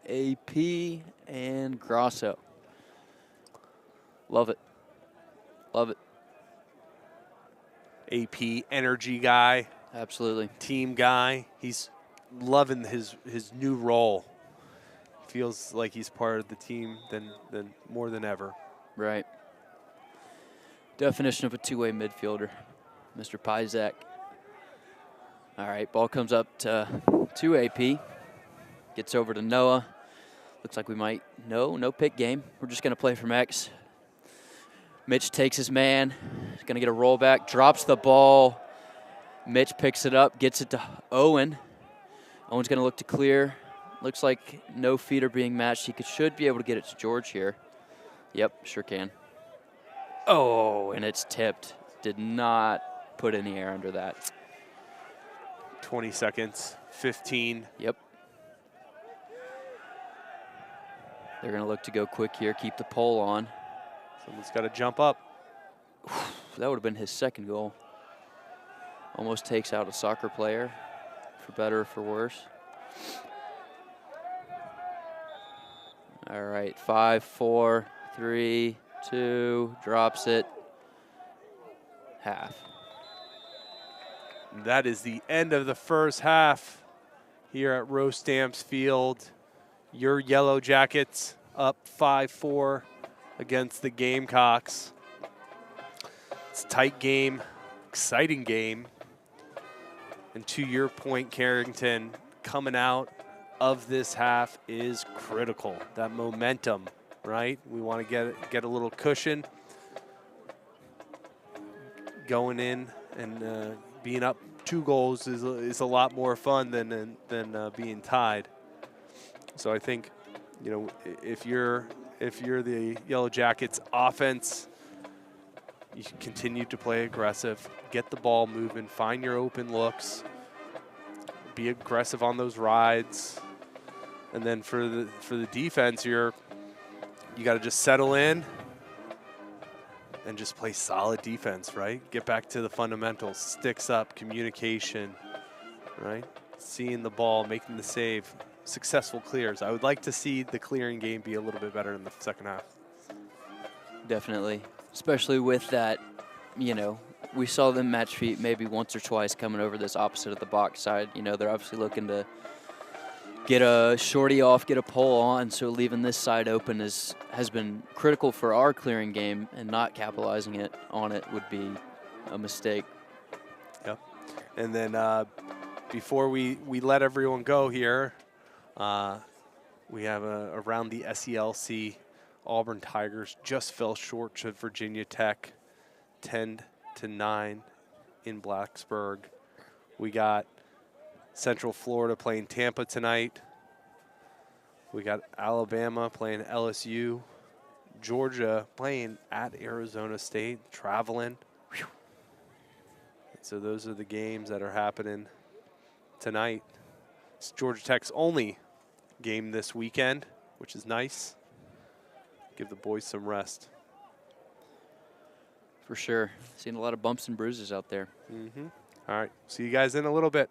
AP, and Grosso. Love it. Love it. AP energy guy. Absolutely. Team guy. He's loving his new role. Feels like he's part of the team than more than ever. Right. Definition of a two-way midfielder, Mr. Pizak. All right, ball comes up to AP. Gets over to Noah. Looks like we might, no pick game. We're just going to play from X. Mitch takes his man. He's going to get a rollback, drops the ball. Mitch picks it up, gets it to Owen. Owen's going to look to clear. Looks like no feet are being matched. He should be able to get it to George here. Yep, sure can. Oh, and it's tipped. Did not put any air under that. 20 seconds, 15. Yep. They're going to look to go quick here, keep the pole on. Someone's got to jump up. That would have been his second goal. Almost takes out a soccer player, for better or for worse. All right, 5, 4, 3, 2, drops it. Half. That is the end of the first half here at Rose Stamps Field. Your Yellow Jackets up 5-4 against the Gamecocks. It's a tight game, exciting game. And to your point, Carrington, coming out of this half is critical. That momentum, right? We want to get a little cushion going in, and being up 2 goals is a lot more fun than being tied. So I think, if you're the Yellow Jackets offense, you continue to play aggressive, get the ball moving, find your open looks, be aggressive on those rides, and then for the defense, you got to just settle in and just play solid defense, right? Get back to the fundamentals, sticks up, communication, right? Seeing the ball, making the save, successful clears. I would like to see the clearing game be a little bit better in the second half. Definitely, especially with that, we saw them match feet maybe once or twice coming over this opposite of the box side. They're obviously looking to get a shorty off, get a pole on, so leaving this side open has been critical for our clearing game, and not capitalizing on it would be a mistake. Yep. And then before we let everyone go here, we have around the SELC. Auburn Tigers just fell short to Virginia Tech, 10-9 in Blacksburg. We got Central Florida playing Tampa tonight. We got Alabama playing LSU. Georgia playing at Arizona State, traveling. So those are the games that are happening tonight. It's Georgia Tech's only game this weekend, which is nice. Give the boys some rest. For sure. Seen a lot of bumps and bruises out there. Mm-hmm. All right. See you guys in a little bit.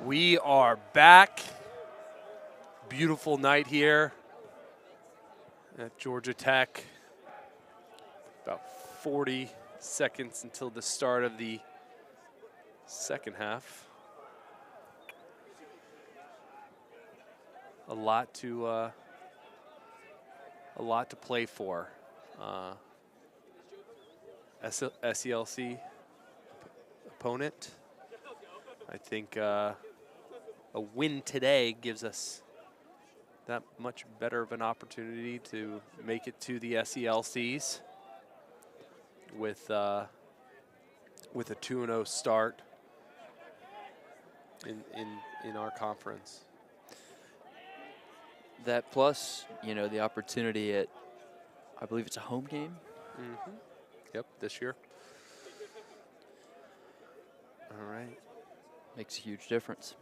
We are back. Beautiful night here at Georgia Tech. About 40 seconds until the start of the second half. A lot to play for. SELC opponent. I think a win today gives us that much better of an opportunity to make it to the SELCs with a 2-0 start in our conference. That plus, you know, the opportunity at, I believe it's a home game. Mm-hmm. Yep, this year. All right. Makes a huge difference.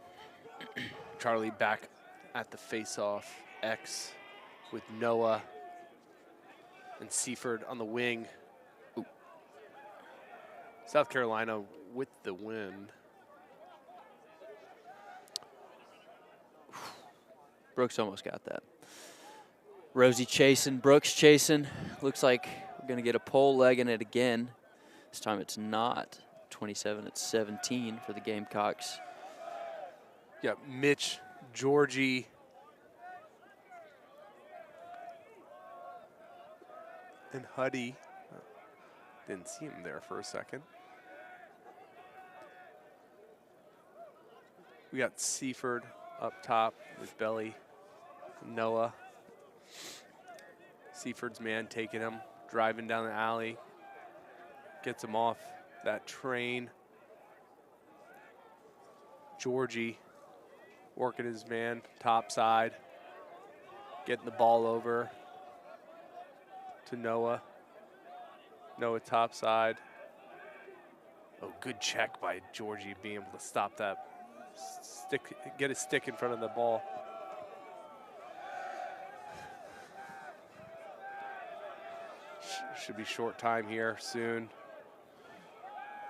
Charlie back at the face-off X with Noah and Seaford on the wing. Ooh. South Carolina with the win. Brooks almost got that. Rosie chasing, Brooks chasing. Looks like we're going to get a pole leg in it again. This time it's not 27, it's 17 for the Gamecocks. Yeah, Mitch, Georgie, and Huddy. Didn't see him there for a second. We got Seaford up top with Belly, Noah. Seaford's man taking him, driving down the alley, gets him off that train. Georgie working his man, top side, getting the ball over to Noah. Noah top side. Oh, good check by Georgie being able to stop that. Get his stick in front of the ball. Should be short time here soon.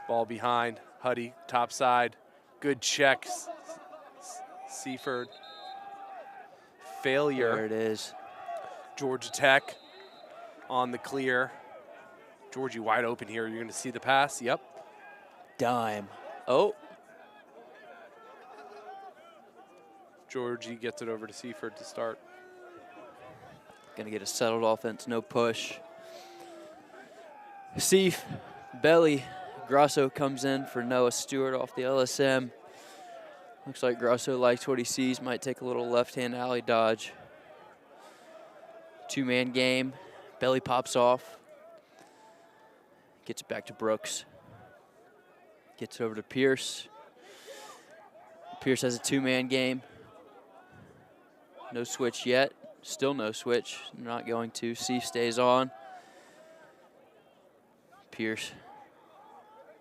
Ball behind. Huddy, top side. Good check. Seaford. Failure. There it is. Georgia Tech on the clear. Georgie wide open here. You're going to see the pass. Yep. Dime. Oh. Georgie gets it over to Seaford to start. Going to get a settled offense, no push. Seaf, Belly, Grosso comes in for Noah Stewart off the LSM. Looks like Grosso likes what he sees, might take a little left-hand alley dodge. Two-man game, Belly pops off. Gets it back to Brooks. Gets it over to Pierce. Pierce has a two-man game. No switch yet, still no switch, not going to. Seaf stays on. Pierce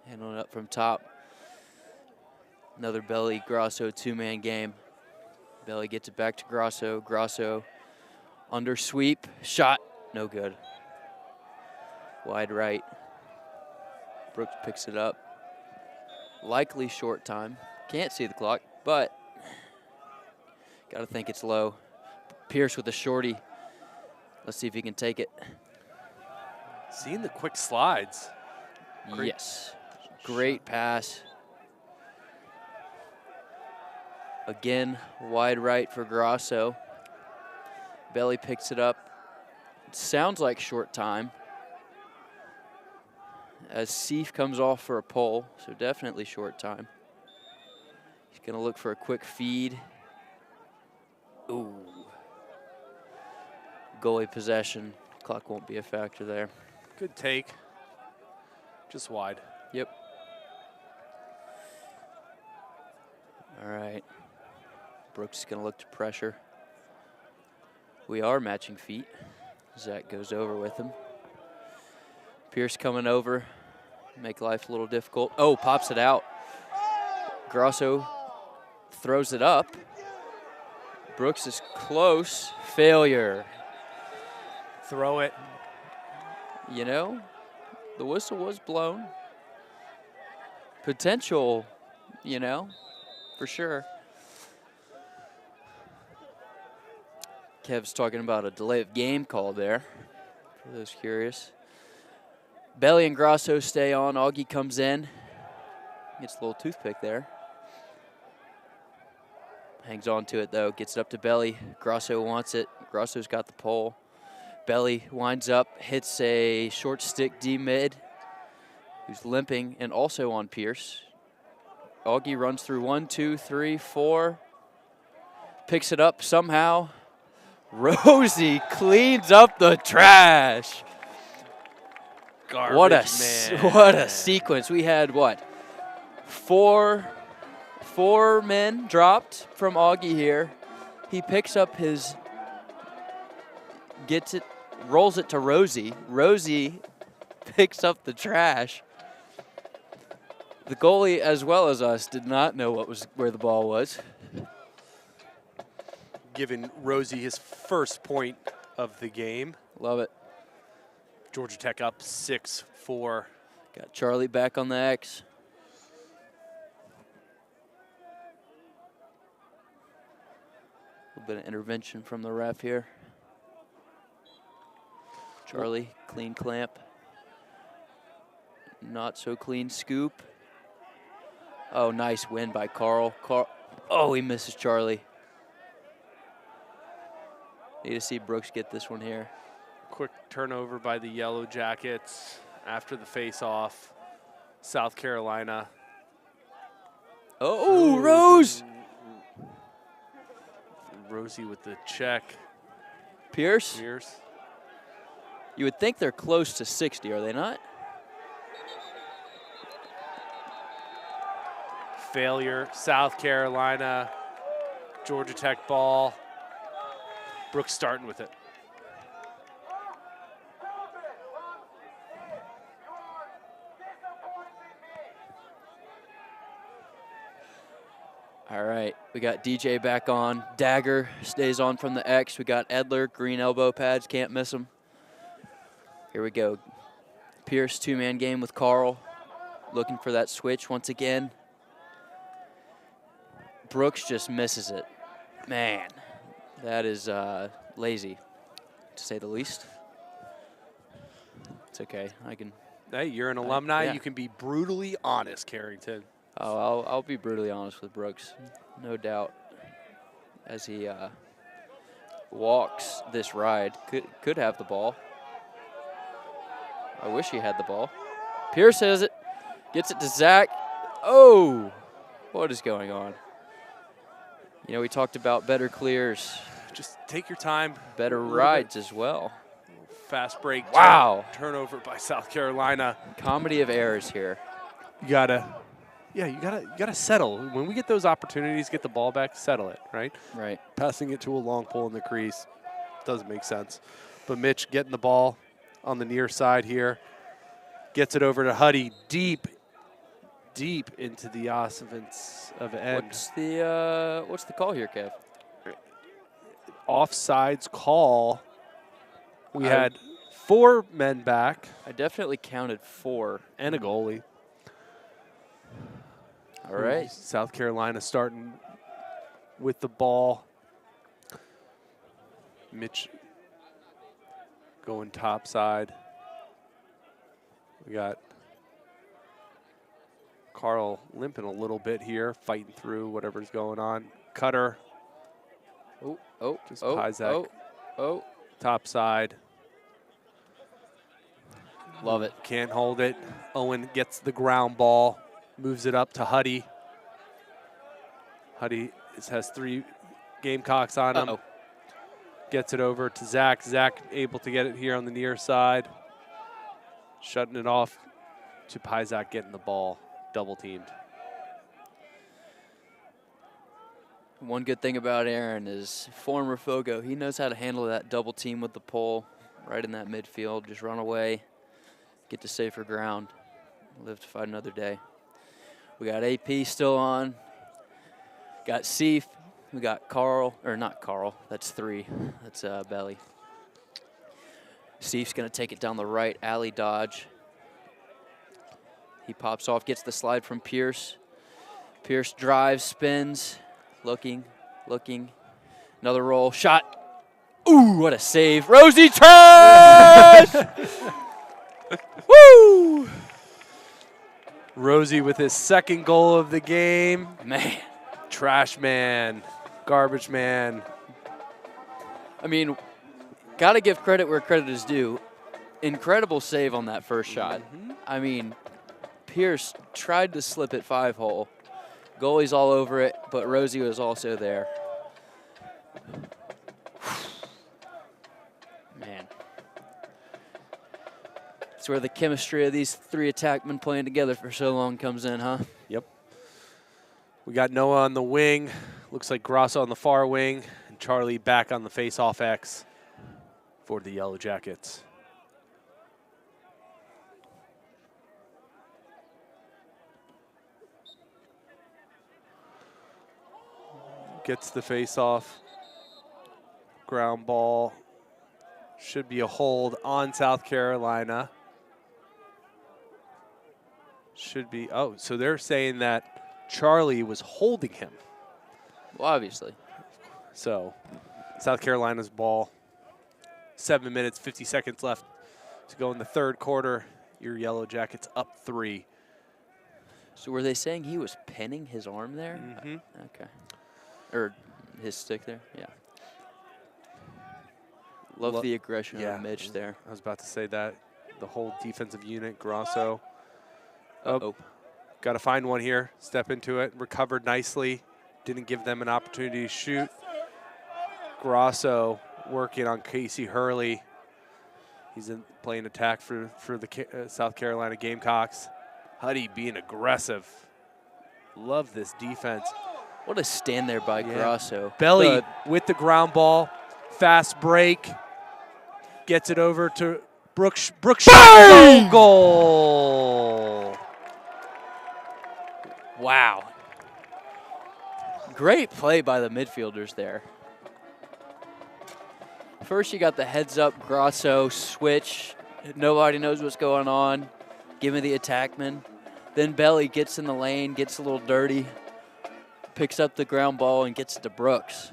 handling it up from top. Another Belly, Grosso two-man game. Belly gets it back to Grosso. Grosso under sweep, shot, no good. Wide right. Brooks picks it up. Likely short time. Can't see the clock, but gotta think it's low. Pierce with a shorty. Let's see if he can take it. Seeing the quick slides. Yes. Great pass. Again, wide right for Grosso. Belly picks it up. It sounds like short time. As Seaf comes off for a pole, so definitely short time. He's going to look for a quick feed. Ooh. Goalie possession. Clock won't be a factor there. Good take. Just wide. Yep. All right. Brooks is going to look to pressure. We are matching feet. Zach goes over with him. Pierce coming over. Make life a little difficult. Oh, pops it out. Grosso throws it up. Brooks is close. Failure. Throw it. You know, the whistle was blown. Potential, you know, for sure. Kev's talking about a delay of game call there, for those curious. Belly and Grosso stay on. Augie comes in. Gets a little toothpick there. Hangs on to it, though. Gets it up to Belly. Grosso wants it. Grosso's got the pole. Belly winds up, hits a short stick D-mid, who's limping, and also on Pierce. Augie runs through 1, 2, 3, 4. Picks it up somehow. Rosie cleans up the trash. Garbage What man. a sequence. We had what? Four men dropped from Augie here. He picks up his, gets it, rolls it to Rosie. Rosie picks up the trash. The goalie, as well as us, did not know where the ball was. Giving Rosie his first point of the game. Love it. Georgia Tech up 6-4. Got Charlie back on the X. A little bit of intervention from the ref here. Charlie, clean clamp. Not so clean scoop. Oh, nice win by Carl. Oh, he misses Charlie. Need to see Brooks get this one here. Quick turnover by the Yellow Jackets after the face-off. South Carolina. Oh, Rose! Rosie with the check. Pierce? Pierce. You would think they're close to 60, are they not? Failure. South Carolina. Georgia Tech ball. Brooks starting with it. All right, we got DJ back on. Dagger stays on from the X. We got Edler, green elbow pads, can't miss him. Here we go. Pierce, two-man game with Carl. Looking for that switch once again. Brooks just misses it. Man, that is lazy, to say the least. It's okay, I can. Hey, you're an alumni. Yeah. You can be brutally honest, Carrington. Oh, I'll be brutally honest with Brooks, no doubt. As he walks this ride, could have the ball. I wish he had the ball. Pierce has it, gets it to Zach. Oh, what is going on? You know, we talked about better clears. Just take your time. Better rides as well. Fast break. Wow. Turnover by South Carolina. Comedy of errors here. You gotta settle. When we get those opportunities, get the ball back, settle it, right? Right. Passing it to a long pole in the crease doesn't make sense. But Mitch getting the ball on the near side here. Gets it over to Huddy deep into the offense of end. What's the call here, Kev? Offsides call. We had 4 men back. I definitely counted 4. And a goalie. All right. South Carolina starting with the ball. Mitch going top side. We got Carl limping a little bit here, fighting through whatever's going on. Cutter. Just Pizak. Top side. Love it. Can't hold it. Owen gets the ground ball, moves it up to Huddy. Huddy has 3 Gamecocks on him. Gets it over to Zach. Zach able to get it here on the near side. Shutting it off to Pizak getting the ball. Double teamed. One good thing about Aaron is former Fogo. He knows how to handle that double team with the pole right in that midfield. Just run away, get to safer ground, live to fight another day. We got AP still on. Got Seif. We got Carl, or not Carl. That's 3. That's Belly. Seif's going to take it down the right, alley dodge. He pops off, gets the slide from Pierce. Pierce drives, spins, looking. Another roll, shot. Ooh, what a save. Rosie Trash! Woo! Rosie with his second goal of the game. Man. Trash man, garbage man. I mean, got to give credit where credit is due. Incredible save on that first shot. I mean, Pierce tried to slip it 5-hole. Goalie's all over it, but Rosie was also there. Man. That's where the chemistry of these three attackmen playing together for so long comes in, huh? Yep. We got Noah on the wing. Looks like Grosso on the far wing. And Charlie back on the face-off X for the Yellow Jackets. Gets the face-off. Ground ball. Should be a hold on South Carolina. Should be. Oh, so they're saying that Charlie was holding him. Well, obviously. So South Carolina's ball. 7 minutes, 50 seconds left to go in the third quarter. Your Yellow Jackets up 3. So were they saying he was pinning his arm there? Mm-hmm. Okay. Or his stick there? Yeah. Love the aggression of Mitch there. I was about to say that. The whole defensive unit, Grosso. Uh-oh. Got to find one here. Step into it. Recovered nicely. Didn't give them an opportunity to shoot. Grosso working on Casey Hurley. He's playing attack for the South Carolina Gamecocks. Huddy being aggressive. Love this defense. What a stand there by Grosso. Belly with the ground ball. Fast break. Gets it over to Brooks. Goal. Wow. Great play by the midfielders there. First, you got the heads up, Grosso, switch. Nobody knows what's going on. Give me the attackman. Then Belly gets in the lane, gets a little dirty, picks up the ground ball, and gets it to Brooks.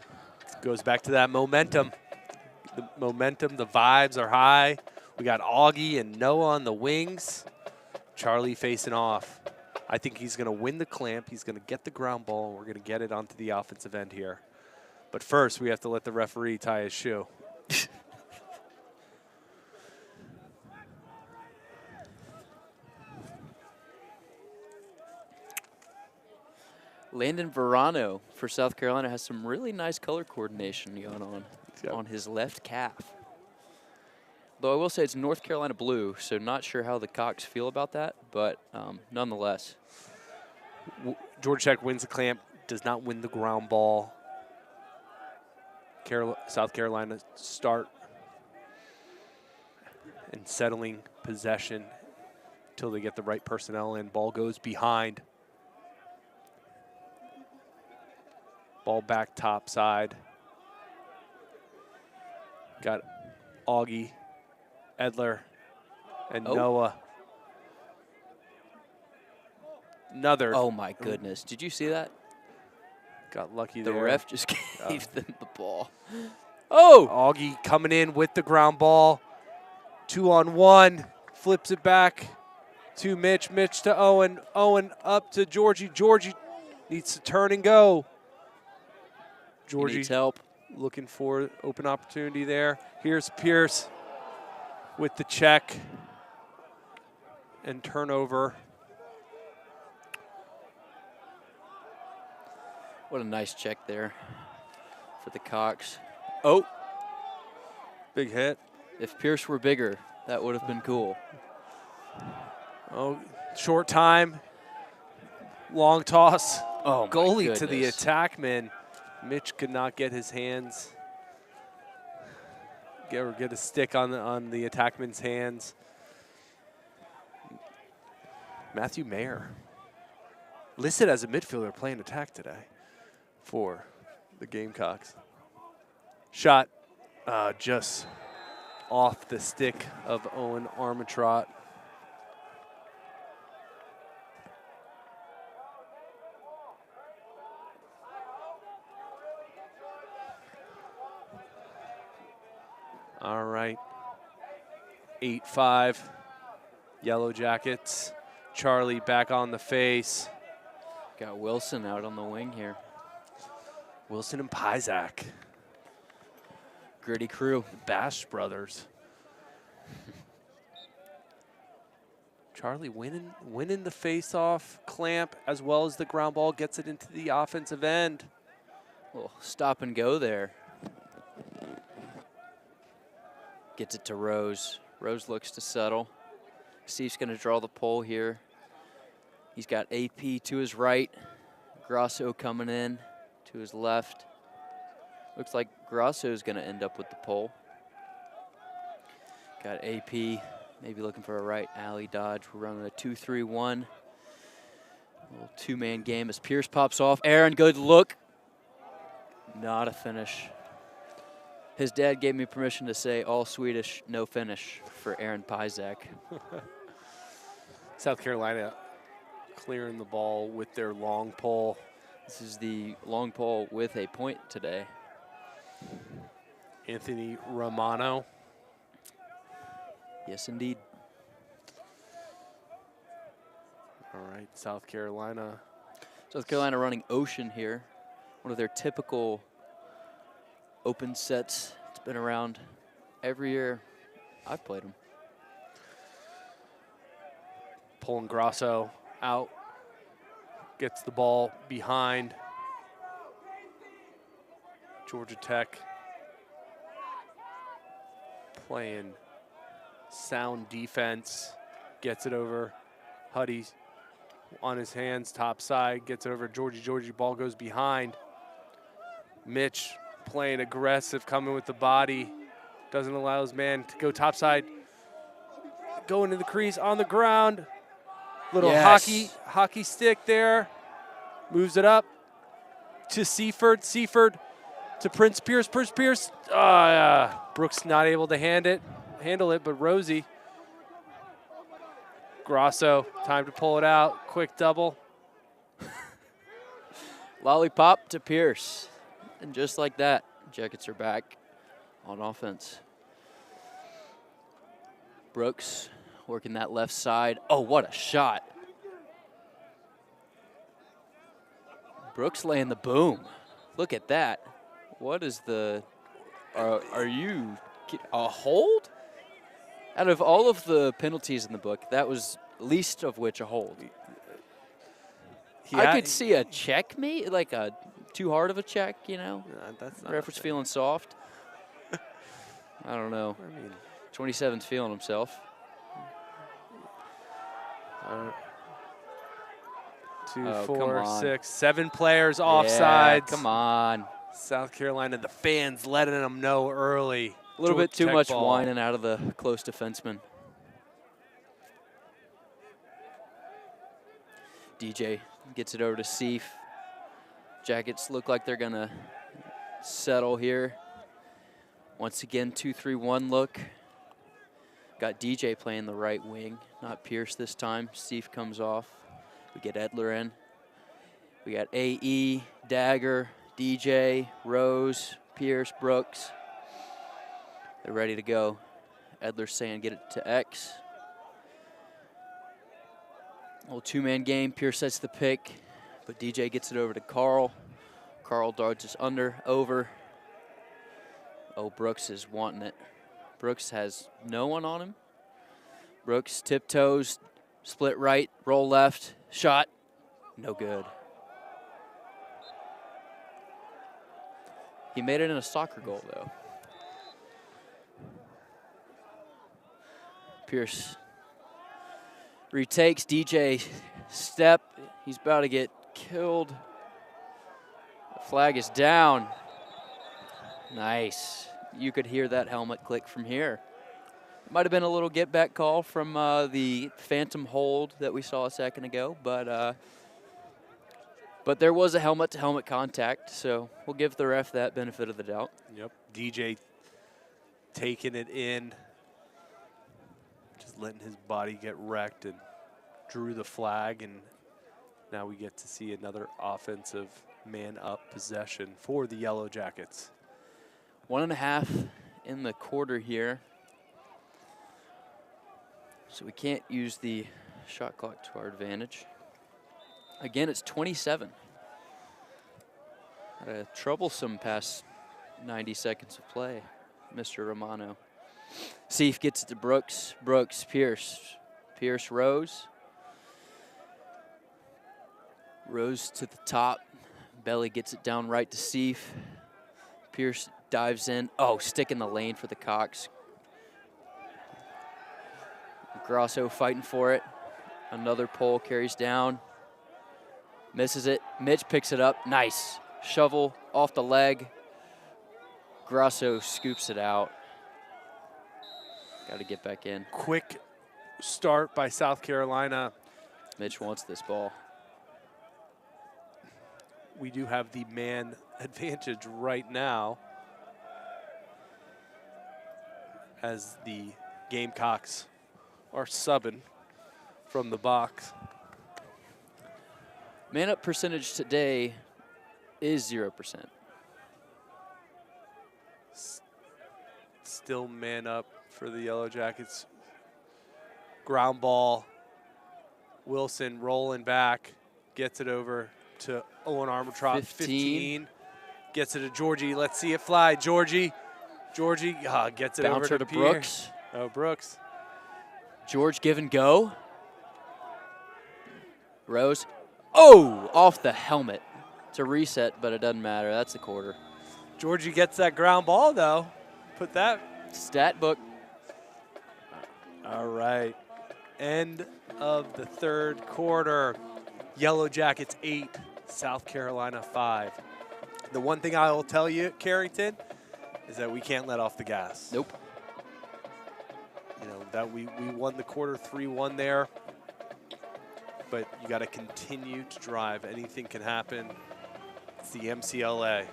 Goes back to that momentum. The momentum, the vibes are high. We got Augie and Noah on the wings. Charlie facing off. I think he's going to win the clamp. He's going to get the ground ball, and we're going to get it onto the offensive end here. But first, we have to let the referee tie his shoe. Landon Verano for South Carolina has some really nice color coordination going on his left calf. Though I will say it's North Carolina blue, so not sure how the Cox feel about that, but nonetheless. Georgia Tech wins the clamp, does not win the ground ball. South Carolina start and settling possession until they get the right personnel in. Ball goes behind. Ball back top side. Got Augie, Edler, and Noah. Another. Oh, my goodness. Did you see that? Got lucky the there. The ref just gave them the ball. Oh! Augie coming in with the ground ball. 2-on-1. Flips it back to Mitch. Mitch to Owen. Owen up to Georgie. Georgie needs to turn and go. Georgie needs help. Looking for open opportunity there. Here's Pierce with the check and turnover. What a nice check there for the Cox. Oh, big hit. If Pierce were bigger, that would have been cool. Oh, short time. Long toss. Oh, goalie to the attackman. Mitch could not get his hands. Get a stick on the attackman's hands. Matthew Mayer, listed as a midfielder playing attack today for the Gamecocks. Shot just off the stick of Owen Armitrot. 8-5. Yellow Jackets. Charlie back on the face. Got Wilson out on the wing here. Wilson and Pizak. Gritty crew. Bash brothers. Charlie winning the face-off clamp as well as the ground ball, gets it into the offensive end. Well, stop and go there. Gets it to Rose. Rose looks to settle. Steve's going to draw the pole here. He's got AP to his right. Grasso coming in to his left. Looks like Grasso's going to end up with the pole. Got AP, maybe looking for a right alley dodge. We're running a 2-3-1. Little two-man game as Pierce pops off. Aaron, good look. Not a finish. His dad gave me permission to say all Swedish, no finish for Aaron Pizak. South Carolina clearing the ball with their long pole. This is the long pole with a point today. Anthony Romano. Yes, indeed. All right, South Carolina. South Carolina running Ocean here. One of their typical open sets. It's been around every year I've played them. Pulling Grasso out. Gets the ball behind. Georgia Tech playing sound defense. Gets it over. Huddy on his hands, top side. Gets it over Georgie. Ball goes behind. Mitch playing aggressive, coming with the body. Doesn't allow his man to go topside. Going to the crease on the ground. Little hockey stick there. Moves it up to Seaford. Seaford to Prince Pierce. Pierce. Brooks not able to handle it, but Rosie. Grasso, time to pull it out. Quick double. Lollipop to Pierce. And just like that, Jackets are back on offense. Brooks working that left side. Oh, what a shot. Brooks laying the boom. Look at that. What is the, are you, a hold? Out of all of the penalties in the book, that was least of which a hold. I could see a check, like a too hard of a check, you know? That's not Referee's feeling soft. I don't know. I mean, 27's feeling himself. 2, 4, 6, 7 players offsides. Come on. South Carolina, the fans letting them know early. A little bit too much ball. whining out of the close defenseman. DJ gets it over to Seif. Jackets look like they're going to settle here. Once again, 2-3-1 look. Got DJ playing the right wing, not Pierce this time. Seif comes off. We get Edler in. We got AE, Dagger, DJ, Rose, Pierce, Brooks. They're ready to go. Edler's saying get it to X. Little two-man game. Pierce sets the pick, but DJ gets it over to Carl. Carl dodges over. Oh, Brooks is wanting it. Brooks has no one on him. Brooks tiptoes, split right, roll left, shot, no good. He made it in a soccer goal, though. Pierce retakes. DJ step. He's about to get killed. The flag is down. Nice. You could hear that helmet click from here. Might have been a little get-back call from the phantom hold that we saw a second ago, but there was a helmet-to-helmet contact, so we'll give the ref that benefit of the doubt. Yep. DJ taking it in, just letting his body get wrecked, and drew the flag, and now we get to see another offensive man-up possession for the Yellow Jackets. 1.5 in the quarter here. So we can't use the shot clock to our advantage. Again, it's 27. Had a troublesome past 90 seconds of play, Mr. Romano. Seif gets it to Brooks. Brooks, Pierce. Pierce, Rose. Rose to the top. Belly gets it down right to Seif. Pierce dives in. Oh, stick in the lane for the Cox. Grosso fighting for it. Another pole carries down. Misses it. Mitch picks it up. Nice. Shovel off the leg. Grosso scoops it out. Got to get back in. Quick start by South Carolina. Mitch wants this ball. We do have the man advantage right now as the Gamecocks are subbing from the box. Man up percentage today is 0%. Still man up for the Yellow Jackets. Ground ball. Wilson rolling back, gets it over to Owen Armitrott. 15. Gets it to Georgie. Let's see it fly. Georgie gets it Bouncer over to Pierre. Brooks. Oh, Brooks. George give and go. Rose. Oh, off the helmet. It's a reset, but it doesn't matter. That's the quarter. Georgie gets that ground ball, though. Put that. Stat book. All right. End of the third quarter. Yellow Jackets 8, South Carolina 5. The one thing I will tell you, Carrington, is that we can't let off the gas. Nope. You know, that we won the quarter 3-1 there. But you got to continue to drive. Anything can happen. It's the MCLA.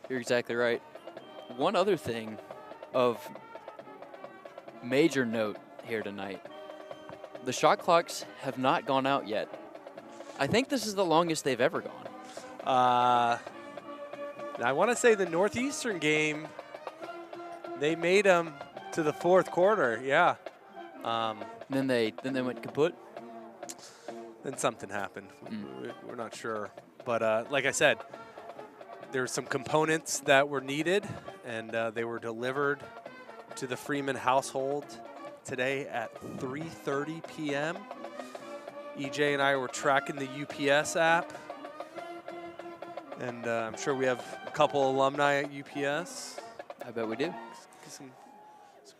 You're exactly right. One other thing of major note here tonight. The shot clocks have not gone out yet. I think this is the longest they've ever gone. I want to say the Northeastern game, they made them to the fourth quarter, yeah. Then they went kaput. Then something happened. We're not sure. But like I said, there's some components that were needed, and they were delivered to the Freeman household today at 3:30 p.m. EJ and I were tracking the UPS app, and I'm sure we have a couple alumni at UPS. I bet we do. Some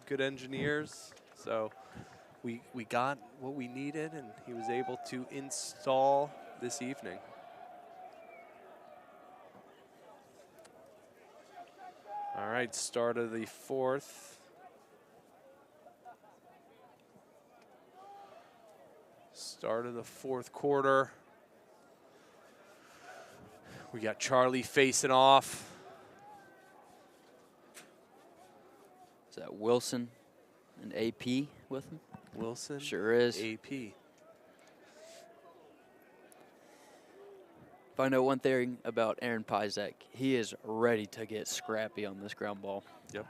good engineers. So we got what we needed, and he was able to install this evening. All right, start of the fourth. Start of the fourth quarter. We got Charlie facing off. Is that Wilson and AP with him? Wilson. Sure is. AP. If I know one thing about Aaron Pizek, he is ready to get scrappy on this ground ball. Yep.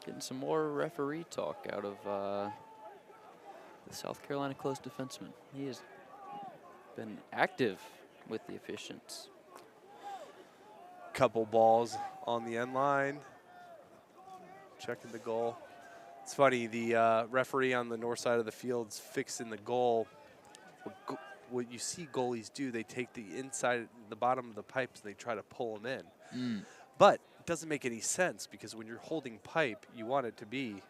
Getting some more referee talk out of the South Carolina close defenseman. He has been active with the officiants. Couple balls on the end line. Checking the goal. It's funny, the referee on the north side of the field's fixing the goal. What you see goalies do, they take the inside, the bottom of the pipes, and they try to pull them in. But it doesn't make any sense because when you're holding pipe, you want it to be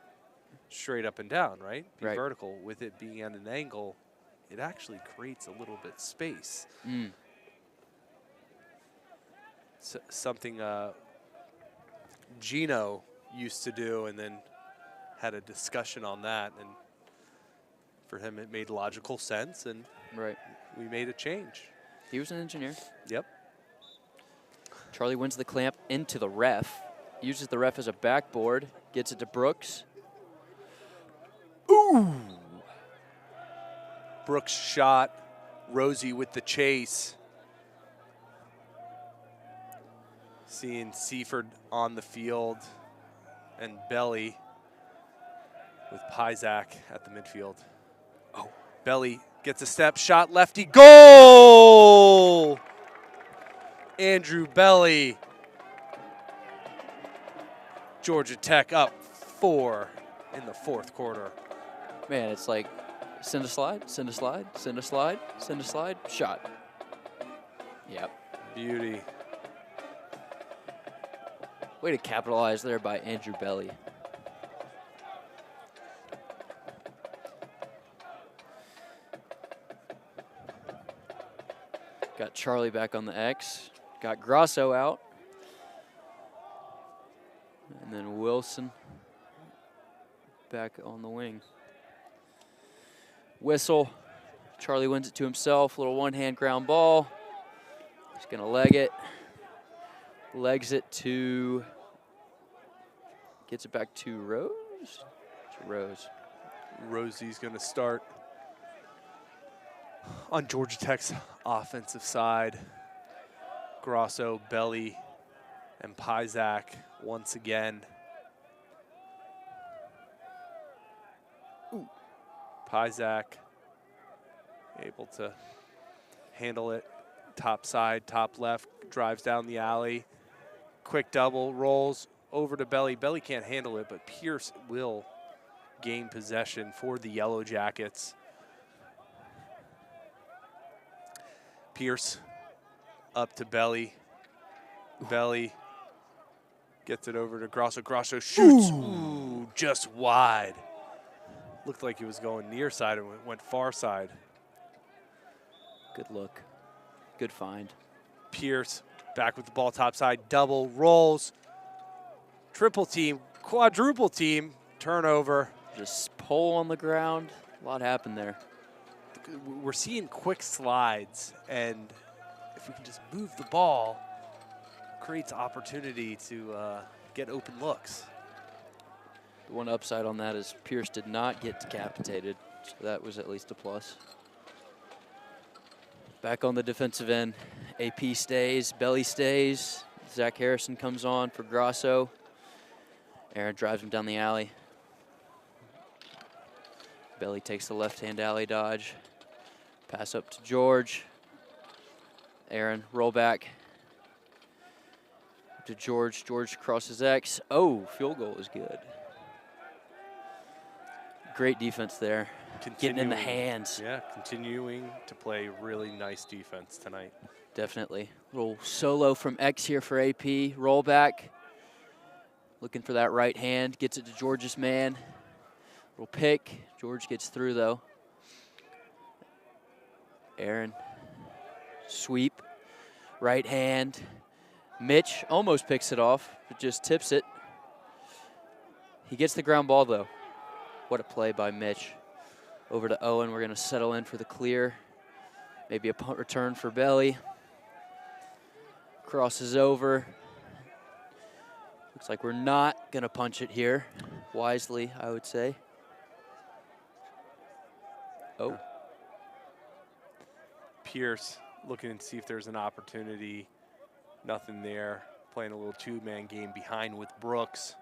straight up and down, right? Be vertical. With it being at an angle, it actually creates a little bit space. Something Gino used to do, and then had a discussion on that, and for him it made logical sense, and we made a change. He was an engineer. Yep. Charlie wins the clamp into the ref, uses the ref as a backboard, gets it to Brooks. Ooh! Brooks' shot Rosie with the chase. Seeing Seaford on the field and Belly with Pyzak at the midfield. Oh, Belly gets a step, shot, lefty, goal! Andrew Belly. Georgia Tech up 4 in the fourth quarter. Man, it's like send a slide, send a slide, send a slide, send a slide, shot. Yep. Beauty. Way to capitalize there by Andrew Belly. Got Charlie back on the X. Got Grasso out. And then Wilson back on the wing. Whistle. Charlie wins it to himself. Little one-hand ground ball. He's going to leg it. Legs it to, gets it back to Rose? To Rose. Rosie's going to start on Georgia Tech's offensive side. Grasso, Belly, and Pyzak once again. Ooh. Pyzak able to handle it. Top side, top left, drives down the alley. Quick double, rolls over to Belly. Belly can't handle it, but Pierce will gain possession for the Yellow Jackets. Pierce up to Belly. Belly gets it over to Grasso. Grasso shoots. Ooh, just wide. Looked like he was going near side and went far side. Good look. Good find. Pierce back with the ball top side. Double rolls. Triple team. Quadruple team. Turnover. Just pole on the ground. A lot happened there. We're seeing quick slides, and if we can just move the ball, creates opportunity to get open looks. The one upside on that is Pierce did not get decapitated, so that was at least a plus. Back on the defensive end, AP stays, Belly stays. Zach Harrison comes on for Grasso. Aaron drives him down the alley. Belly takes the left-hand alley dodge. Pass up to George. Aaron, roll back to George. George crosses X. Oh, field goal is good. Great defense there. Getting in the hands. Yeah, continuing to play really nice defense tonight. Definitely. Little solo from X here for AP. Roll back. Looking for that right hand. Gets it to George's man. Little pick. George gets through, though. Aaron. Sweep. Right hand. Mitch almost picks it off, but just tips it. He gets the ground ball, though. What a play by Mitch. Over to Owen. We're going to settle in for the clear. Maybe a punt return for Belly. Crosses over. Looks like we're not going to punch it here. Wisely, I would say. Oh. Pierce looking to see if there's an opportunity. Nothing there. Playing a little two-man game behind with Brooks.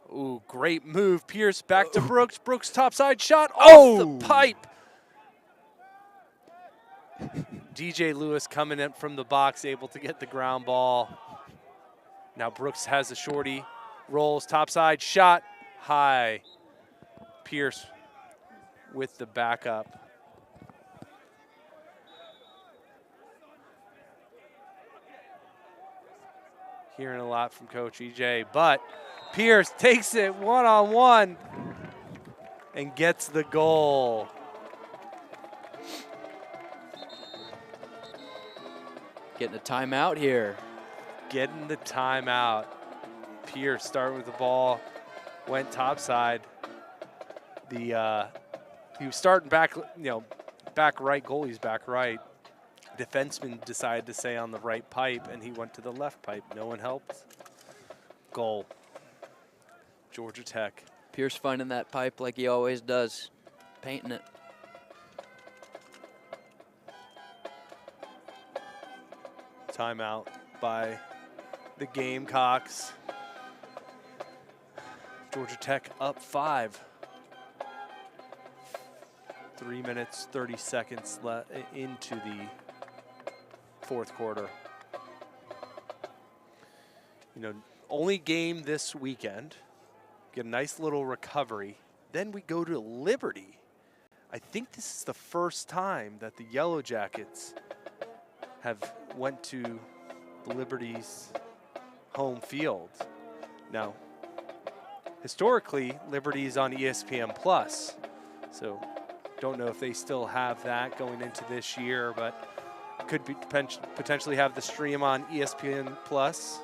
Ooh, great move. Pierce back to Brooks. Brooks topside shot off the pipe. DJ Lewis coming in from the box, able to get the ground ball. Now Brooks has a shorty. Rolls topside shot high. Pierce with the backup. Hearing a lot from Coach EJ, but Pierce takes it one-on-one and gets the goal. Getting a timeout here. Getting the timeout. Pierce starting with the ball, went topside. He was starting back, back right, goalie's back right. Defenseman decided to stay on the right pipe, and he went to the left pipe. No one helped. Goal. Georgia Tech. Pierce finding that pipe like he always does, painting it. Timeout by the Gamecocks. Georgia Tech up 5. 3 minutes, 30 seconds into the fourth quarter. You know, only game this weekend. Get a nice little recovery. Then we go to Liberty. I think this is the first time that the Yellow Jackets have went to Liberty's home field. Now, historically, Liberty's on ESPN Plus, so don't know if they still have that going into this year, but could be potentially have the stream on ESPN Plus.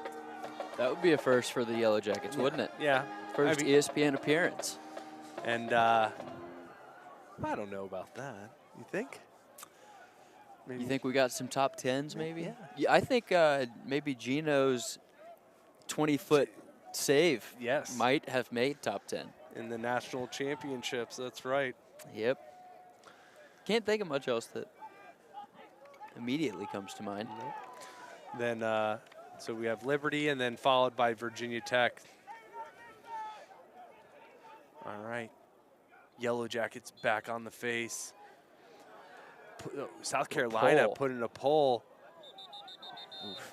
That would be a first for the Yellow Jackets, wouldn't it? Yeah. First ESPN appearance. And I don't know about that. You think? Maybe. You think we got some top 10s maybe? Yeah. I think maybe Gino's 20-foot save might have made top 10. In the national championships, that's right. Yep. Can't think of much else that immediately comes to mind. Nope. Then, so we have Liberty and then followed by Virginia Tech. All right. Yellow Jackets back on the face. South Carolina put in a pull. Oof,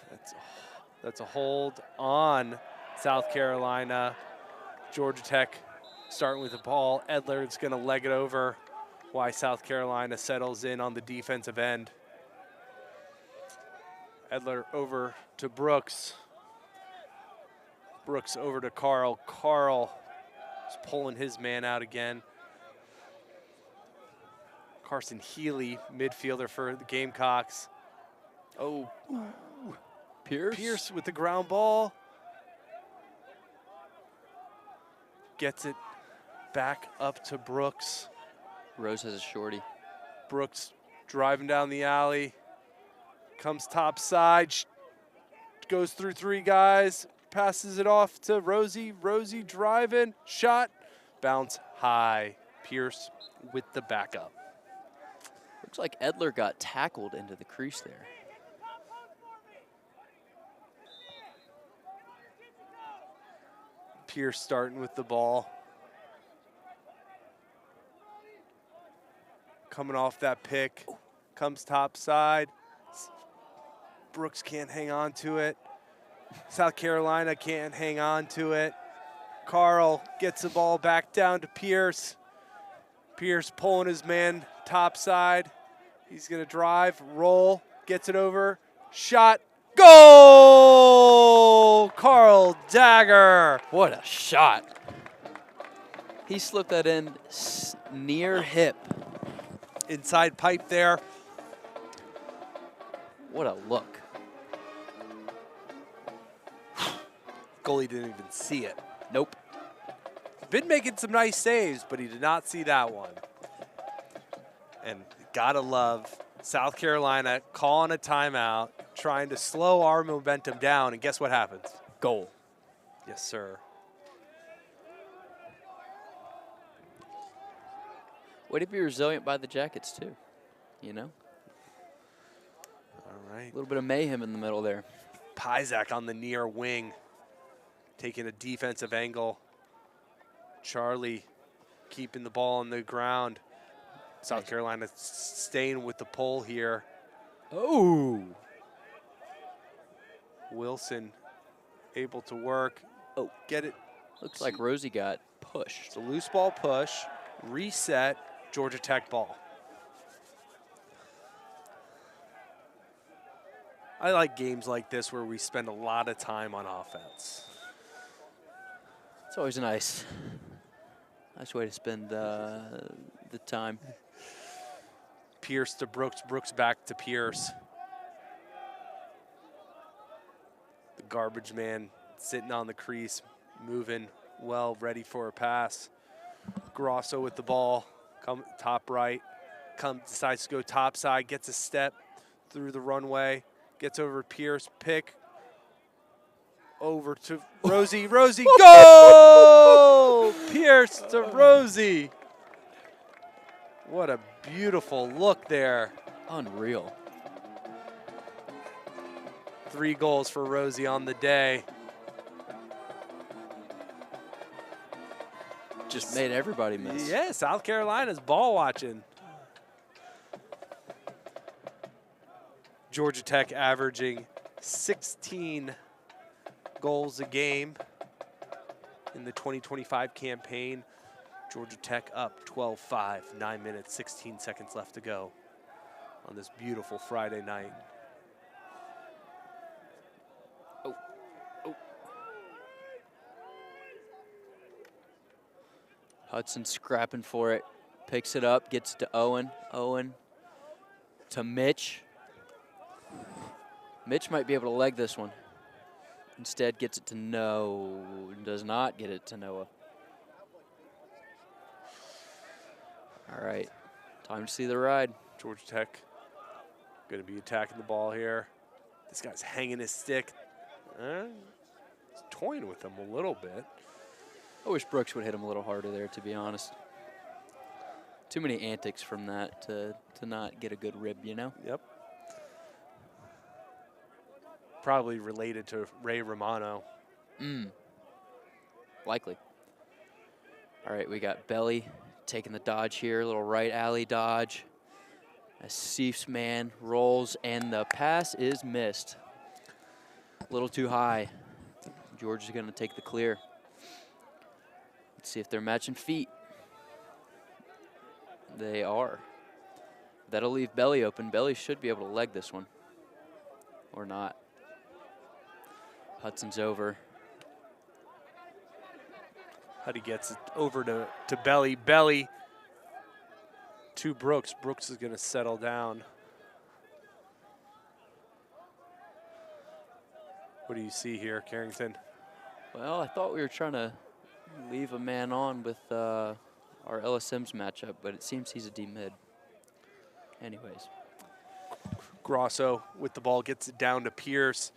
that's a hold on South Carolina. Georgia Tech starting with the ball. Edler's going to leg it over. Why South Carolina settles in on the defensive end. Edler over to Brooks. Brooks over to Carl. Carl is pulling his man out again. Carson Healy, midfielder for the Gamecocks. Oh, Pierce. Pierce with the ground ball. Gets it back up to Brooks. Rose has a shorty. Brooks driving down the alley. Comes top side. Goes through 3 guys. Passes it off to Rosie. Rosie driving. Shot. Bounce high. Pierce with the backup. Looks like Edler got tackled into the crease there. Pierce starting with the ball. Coming off that pick. Comes top side. Brooks can't hang on to it. South Carolina can't hang on to it. Carl gets the ball back down to Pierce. Pierce pulling his man top side. He's going to drive, roll, gets it over, shot, goal! Carl Dagger. What a shot. He slipped that in near hip. Inside pipe there. What a look. Goalie didn't even see it. Nope. Been making some nice saves, but he did not see that one. And gotta love South Carolina calling a timeout, trying to slow our momentum down, and guess what happens? Goal. Yes, sir. Way to be resilient by the Jackets, too. You know? All right. A little bit of mayhem in the middle there. Pyzak on the near wing, taking a defensive angle. Charlie keeping the ball on the ground. South Carolina staying with the pole here. Oh. Wilson able to work. Oh, get it. Looks like Rosie got pushed. It's a loose ball push, reset, Georgia Tech ball. I like games like this where we spend a lot of time on offense. It's always a nice way to spend the time. Pierce to Brooks, Brooks back to Pierce. The garbage man sitting on the crease, moving well, ready for a pass. Grosso with the ball, come top right, decides to go top side, gets a step through the runway, gets over Pierce, pick, over to Rosie, Rosie, goal! Pierce to Rosie. What a beautiful look there. Unreal. 3 goals for Rosie on the day. Just made everybody miss. Yeah, South Carolina's ball watching. Georgia Tech averaging 16 goals a game in the 2025 campaign. Georgia Tech up 12-5, 9 minutes, 16 seconds left to go on this beautiful Friday night. Oh. Hudson scrapping for it. Picks it up, gets it to Owen. Owen to Mitch. Mitch might be able to leg this one. Instead gets it to does not get it to Noah. All right, time to see the ride. Georgia Tech going to be attacking the ball here. This guy's hanging his stick. He's toying with him a little bit. I wish Brooks would hit him a little harder there, to be honest. Too many antics from that to not get a good rib, you know? Yep. Probably related to Ray Romano. Likely. All right, we got Belly taking the dodge here, a little right alley dodge. As Seif's man rolls, and the pass is missed. A little too high. Georgia's going to take the clear. Let's see if they're matching feet. They are. That'll leave Belly open. Belly should be able to leg this one. Or not. Hudson's over. Huddy gets it over to Belly. Belly to Brooks. Brooks is going to settle down. What do you see here, Carrington? Well, I thought we were trying to leave a man on with our LSM's matchup, but it seems he's a D-mid. Anyways. Grosso with the ball gets it down to Pierce.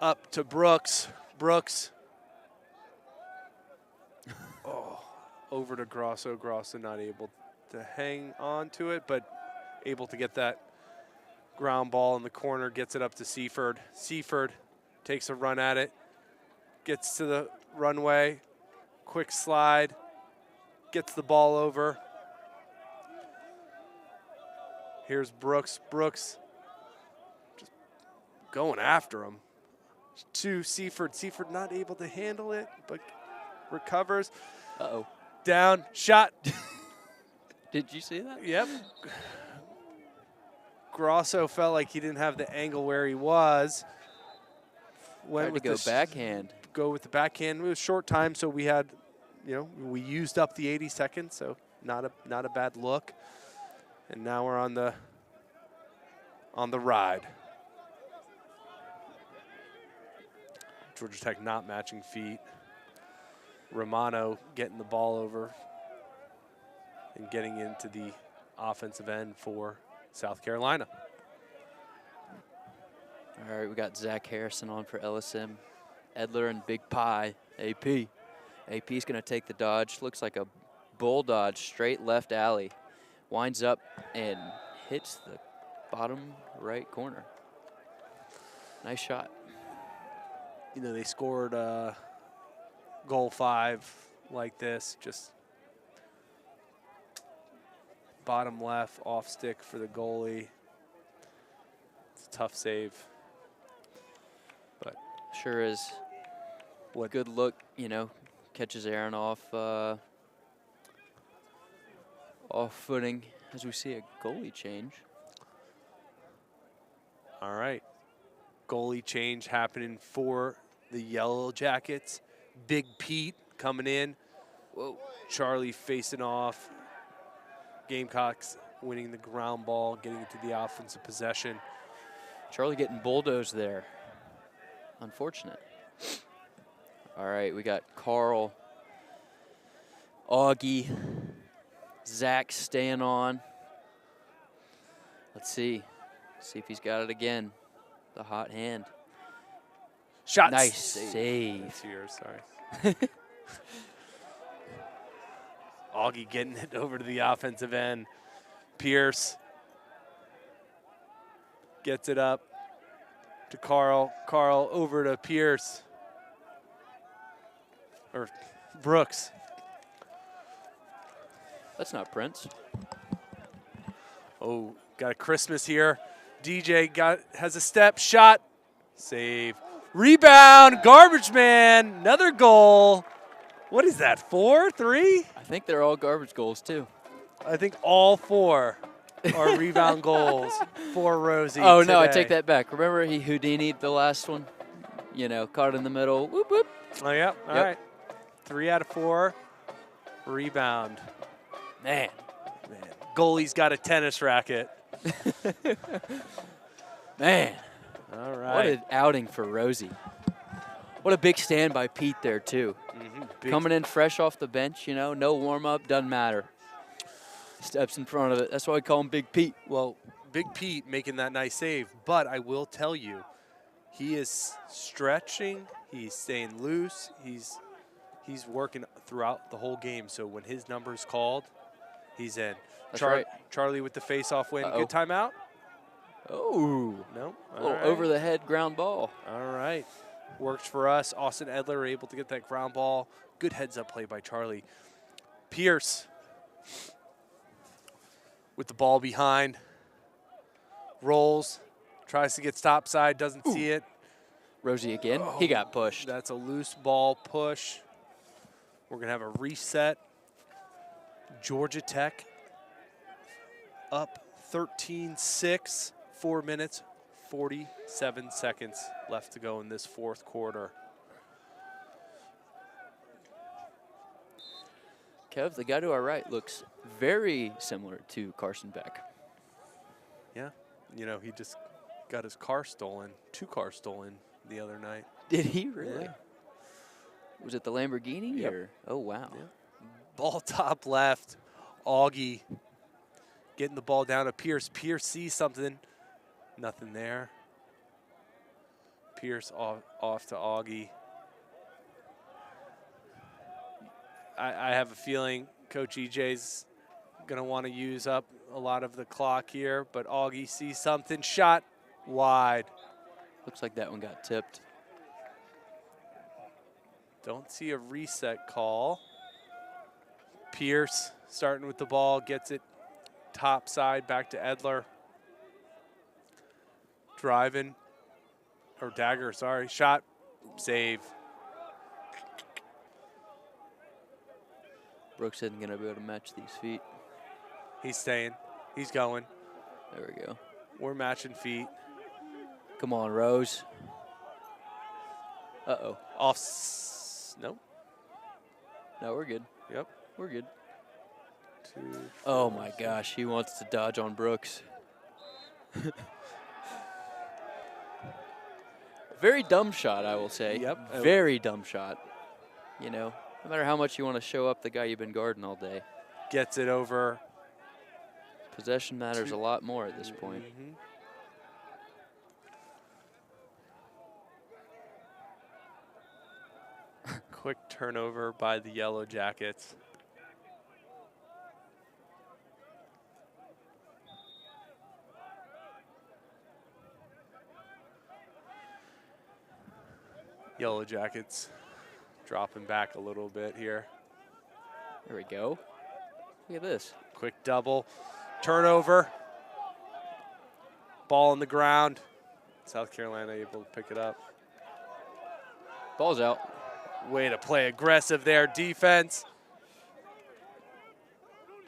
Up to Brooks. Brooks. Oh, over to Grosso. Grosso not able to hang on to it, but able to get that ground ball in the corner. Gets it up to Seaford. Seaford takes a run at it. Gets to the runway. Quick slide. Gets the ball over. Here's Brooks. Brooks just going after him. To Seaford. Seaford not able to handle it, but recovers. Uh-oh. Down. Shot. Did you see that? Yep. Grosso felt like he didn't have the angle where he was. Tried to go backhand. Go with the backhand. It was short time, so we had, we used up the 80 seconds, so not a bad look. And now we're on the ride. Georgia Tech not matching feet. Romano getting the ball over and getting into the offensive end for South Carolina. All right, we got Zach Harrison on for LSM. Edler and Big Pie, AP. AP's going to take the dodge. Looks like a bull dodge, straight left alley. Winds up and hits the bottom right corner. Nice shot. They scored goal 5 like this, just bottom left, off stick for the goalie. It's a tough save. But sure is. What good look, catches Aaron off footing as we see a goalie change. All right. Goalie change happening for the Yellow Jackets. Big Pete coming in. Whoa. Charlie facing off. Gamecocks winning the ground ball, getting into the offensive possession. Charlie getting bulldozed there. Unfortunate. All right, we got Carl, Augie, Zach staying on. Let's see. See if he's got it again. The hot hand. Shot. Nice save. That's yours, sorry. Augie getting it over to the offensive end. Pierce gets it up. to Carl. Carl over to Pierce. Or Brooks. That's not Prince. Oh, got a Christmas here. DJ has a step, shot, save. Rebound, garbage man, another goal. What is that, 4, 3? I think they're all garbage goals, too. I think all 4 are rebound goals for Rosie Oh, today. no, I take that back. Remember he Houdini'd the last one? You know, caught in the middle. Whoop, whoop. Oh, yeah, all right. 3 out of 4, rebound. Man. Goalie's got a tennis racket. Man. All right. What an outing for Rosie. What a big stand by Pete there, too. Coming in fresh off the bench, you know, no warm-up, doesn't matter. Steps in front of it. That's why we call him Big Pete. Well, Big Pete making that nice save, but I will tell you, he is stretching, he's staying loose, he's working throughout the whole game, so when his number is called, he's in. That's right. Charlie with the face-off win. Uh-oh. Good timeout? Oh. No? A little over-the-head ground ball. All right. Works for us. Austin Edler able to get that ground ball. Good heads-up play by Charlie. Pierce with the ball behind. Rolls. Tries to get stop side. Doesn't see it. Rosie again. He got pushed. That's a loose ball push. We're going to have a reset. Georgia Tech up 13-6, 4 minutes, 47 seconds left to go in this fourth quarter. Kev, the guy to our right, looks very similar to Carson Beck. Yeah, you know, he just got his car stolen, 2 cars stolen the other night. Did he really? Yeah. Was it the Lamborghini? Yep. Or? Oh, wow. Yeah. Ball top left. Augie getting the ball down to Pierce. Pierce sees something. Nothing there. Pierce off to Augie. I have a feeling Coach EJ's going to want to use up a lot of the clock here, but Augie sees something. Shot wide. Looks like that one got tipped. Don't see a reset call. Pierce starting with the ball, gets it top side back to Edler. Driving, or Dagger, sorry. Shot, save. Brooks isn't going to be able to match these feet. He's staying. He's going. There we go. We're matching feet. Come on, Rose. Uh-oh. Nope. No, we're good. Yep. We're good. 2, 4, Oh, my gosh. He wants to dodge on Brooks. Very dumb shot, I will say. Yep. Very dumb shot. You know, no matter how much you want to show up the guy you've been guarding all day. Gets it over. Possession matters a lot more at this point. Mm-hmm. Quick turnover by the Yellow Jackets. Yellow Jackets dropping back a little bit here. There we go. Look at this. Quick double. Turnover. Ball on the ground. South Carolina able to pick it up. Ball's out. Way to play aggressive there. Defense.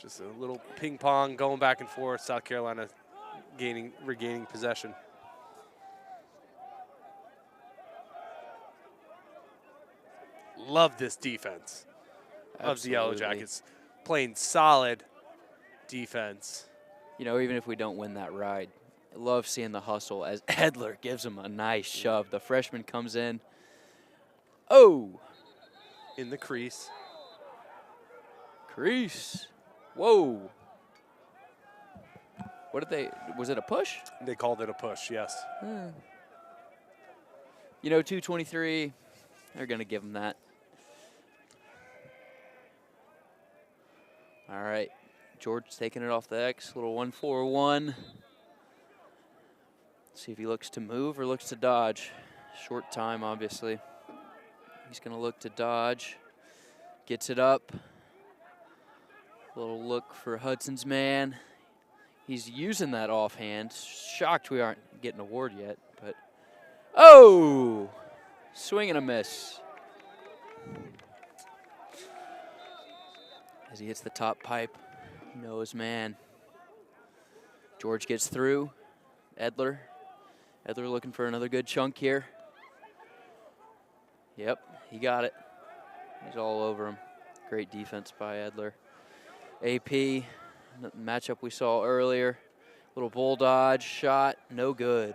Just a little ping pong going back and forth. South Carolina regaining possession. Love this defense of the Yellow Jackets. Playing solid defense. You know, even if we don't win that ride, I love seeing the hustle as Edler gives him a nice shove. The freshman comes in. Oh! In the crease. Crease. Whoa. What did they, was it a push? They called it a push, yes. You know, 223, they're going to give him that. All right, George taking it off the X, little 1-4-1. See if he looks to move or looks to dodge. Short time, obviously. He's going to look to dodge. Gets it up. Little look for Hudson's man. He's using that offhand. Shocked we aren't getting a award yet, but oh! Swing and a miss. As he hits the top pipe, knows man. George gets through. Edler looking for another good chunk here. Yep, he got it. He's all over him. Great defense by Edler. AP, matchup we saw earlier. Little bull dodge shot, no good.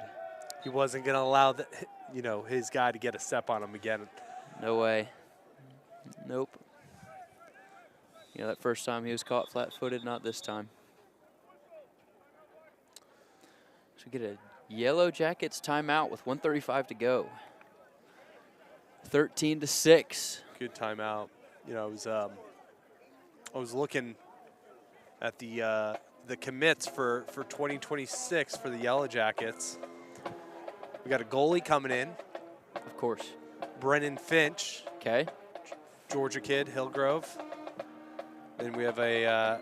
He wasn't going to allow his guy to get a step on him again. No way. Nope. That first time he was caught flat-footed, not this time. So we get a Yellow Jackets timeout with 1:35 to go. 13-6. Good timeout. I was looking at the commits for 2026 for the Yellow Jackets. We got a goalie coming in. Of course. Brennan Finch. Okay. Georgia kid, Hillgrove. Then we have a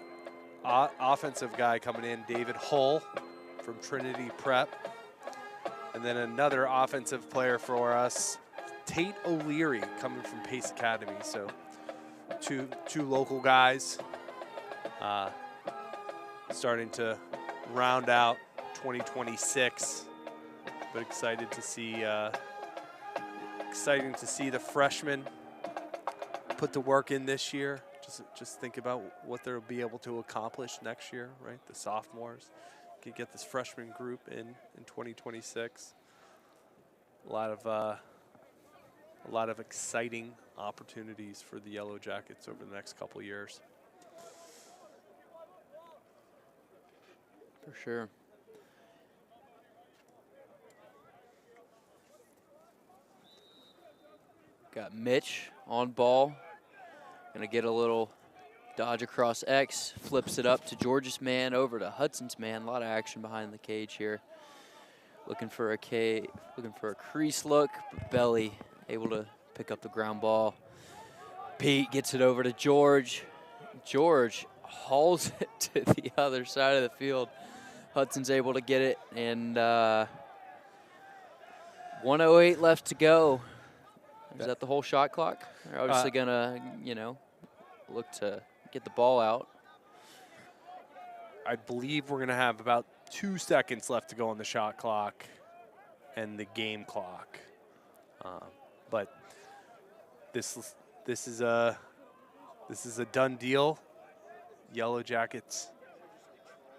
offensive guy coming in, David Hull from Trinity Prep. And then another offensive player for us, Tate O'Leary, coming from Pace Academy. So two local guys starting to round out 2026. But exciting to see the freshmen put the work in this year. Just think about what they'll be able to accomplish next year, right? The sophomores can get this freshman group in 2026. A lot of exciting opportunities for the Yellow Jackets over the next couple years. For sure. Got Mitch on ball. Gonna get a little dodge across X, flips it up to George's man, over to Hudson's man. A lot of action behind the cage here. Looking for a crease look, but Belly able to pick up the ground ball. Pete gets it over to George. George hauls it to the other side of the field. Hudson's able to get it, and 1:08 left to go. Is that the whole shot clock? They're obviously gonna, look to get the ball out. I believe we're gonna have about 2 seconds left to go on the shot clock and the game clock. But this is a done deal. Yellow Jackets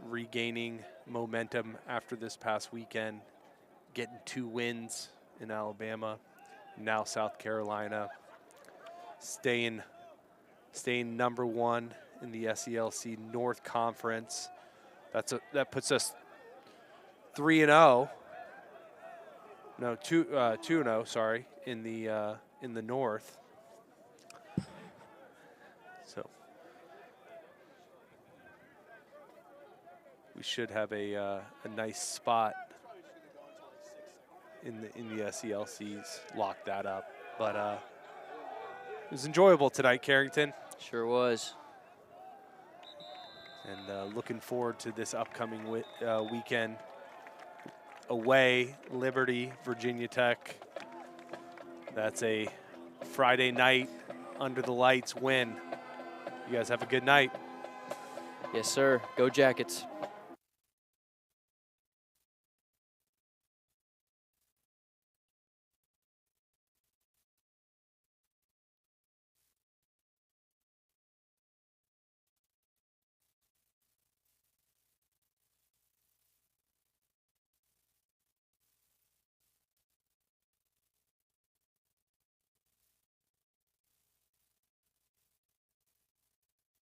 regaining momentum after this past weekend, getting 2 wins in Alabama, now South Carolina, staying number 1 in the SELC North Conference. That puts us 3-0. No, 2-0. Sorry, in the North. So we should have a nice spot in the SELCs. Lock that up, but it was enjoyable tonight, Carrington. Sure was. And looking forward to this upcoming weekend. Away, Liberty, Virginia Tech. That's a Friday night, under the lights win. You guys have a good night. Yes, sir. Go Jackets.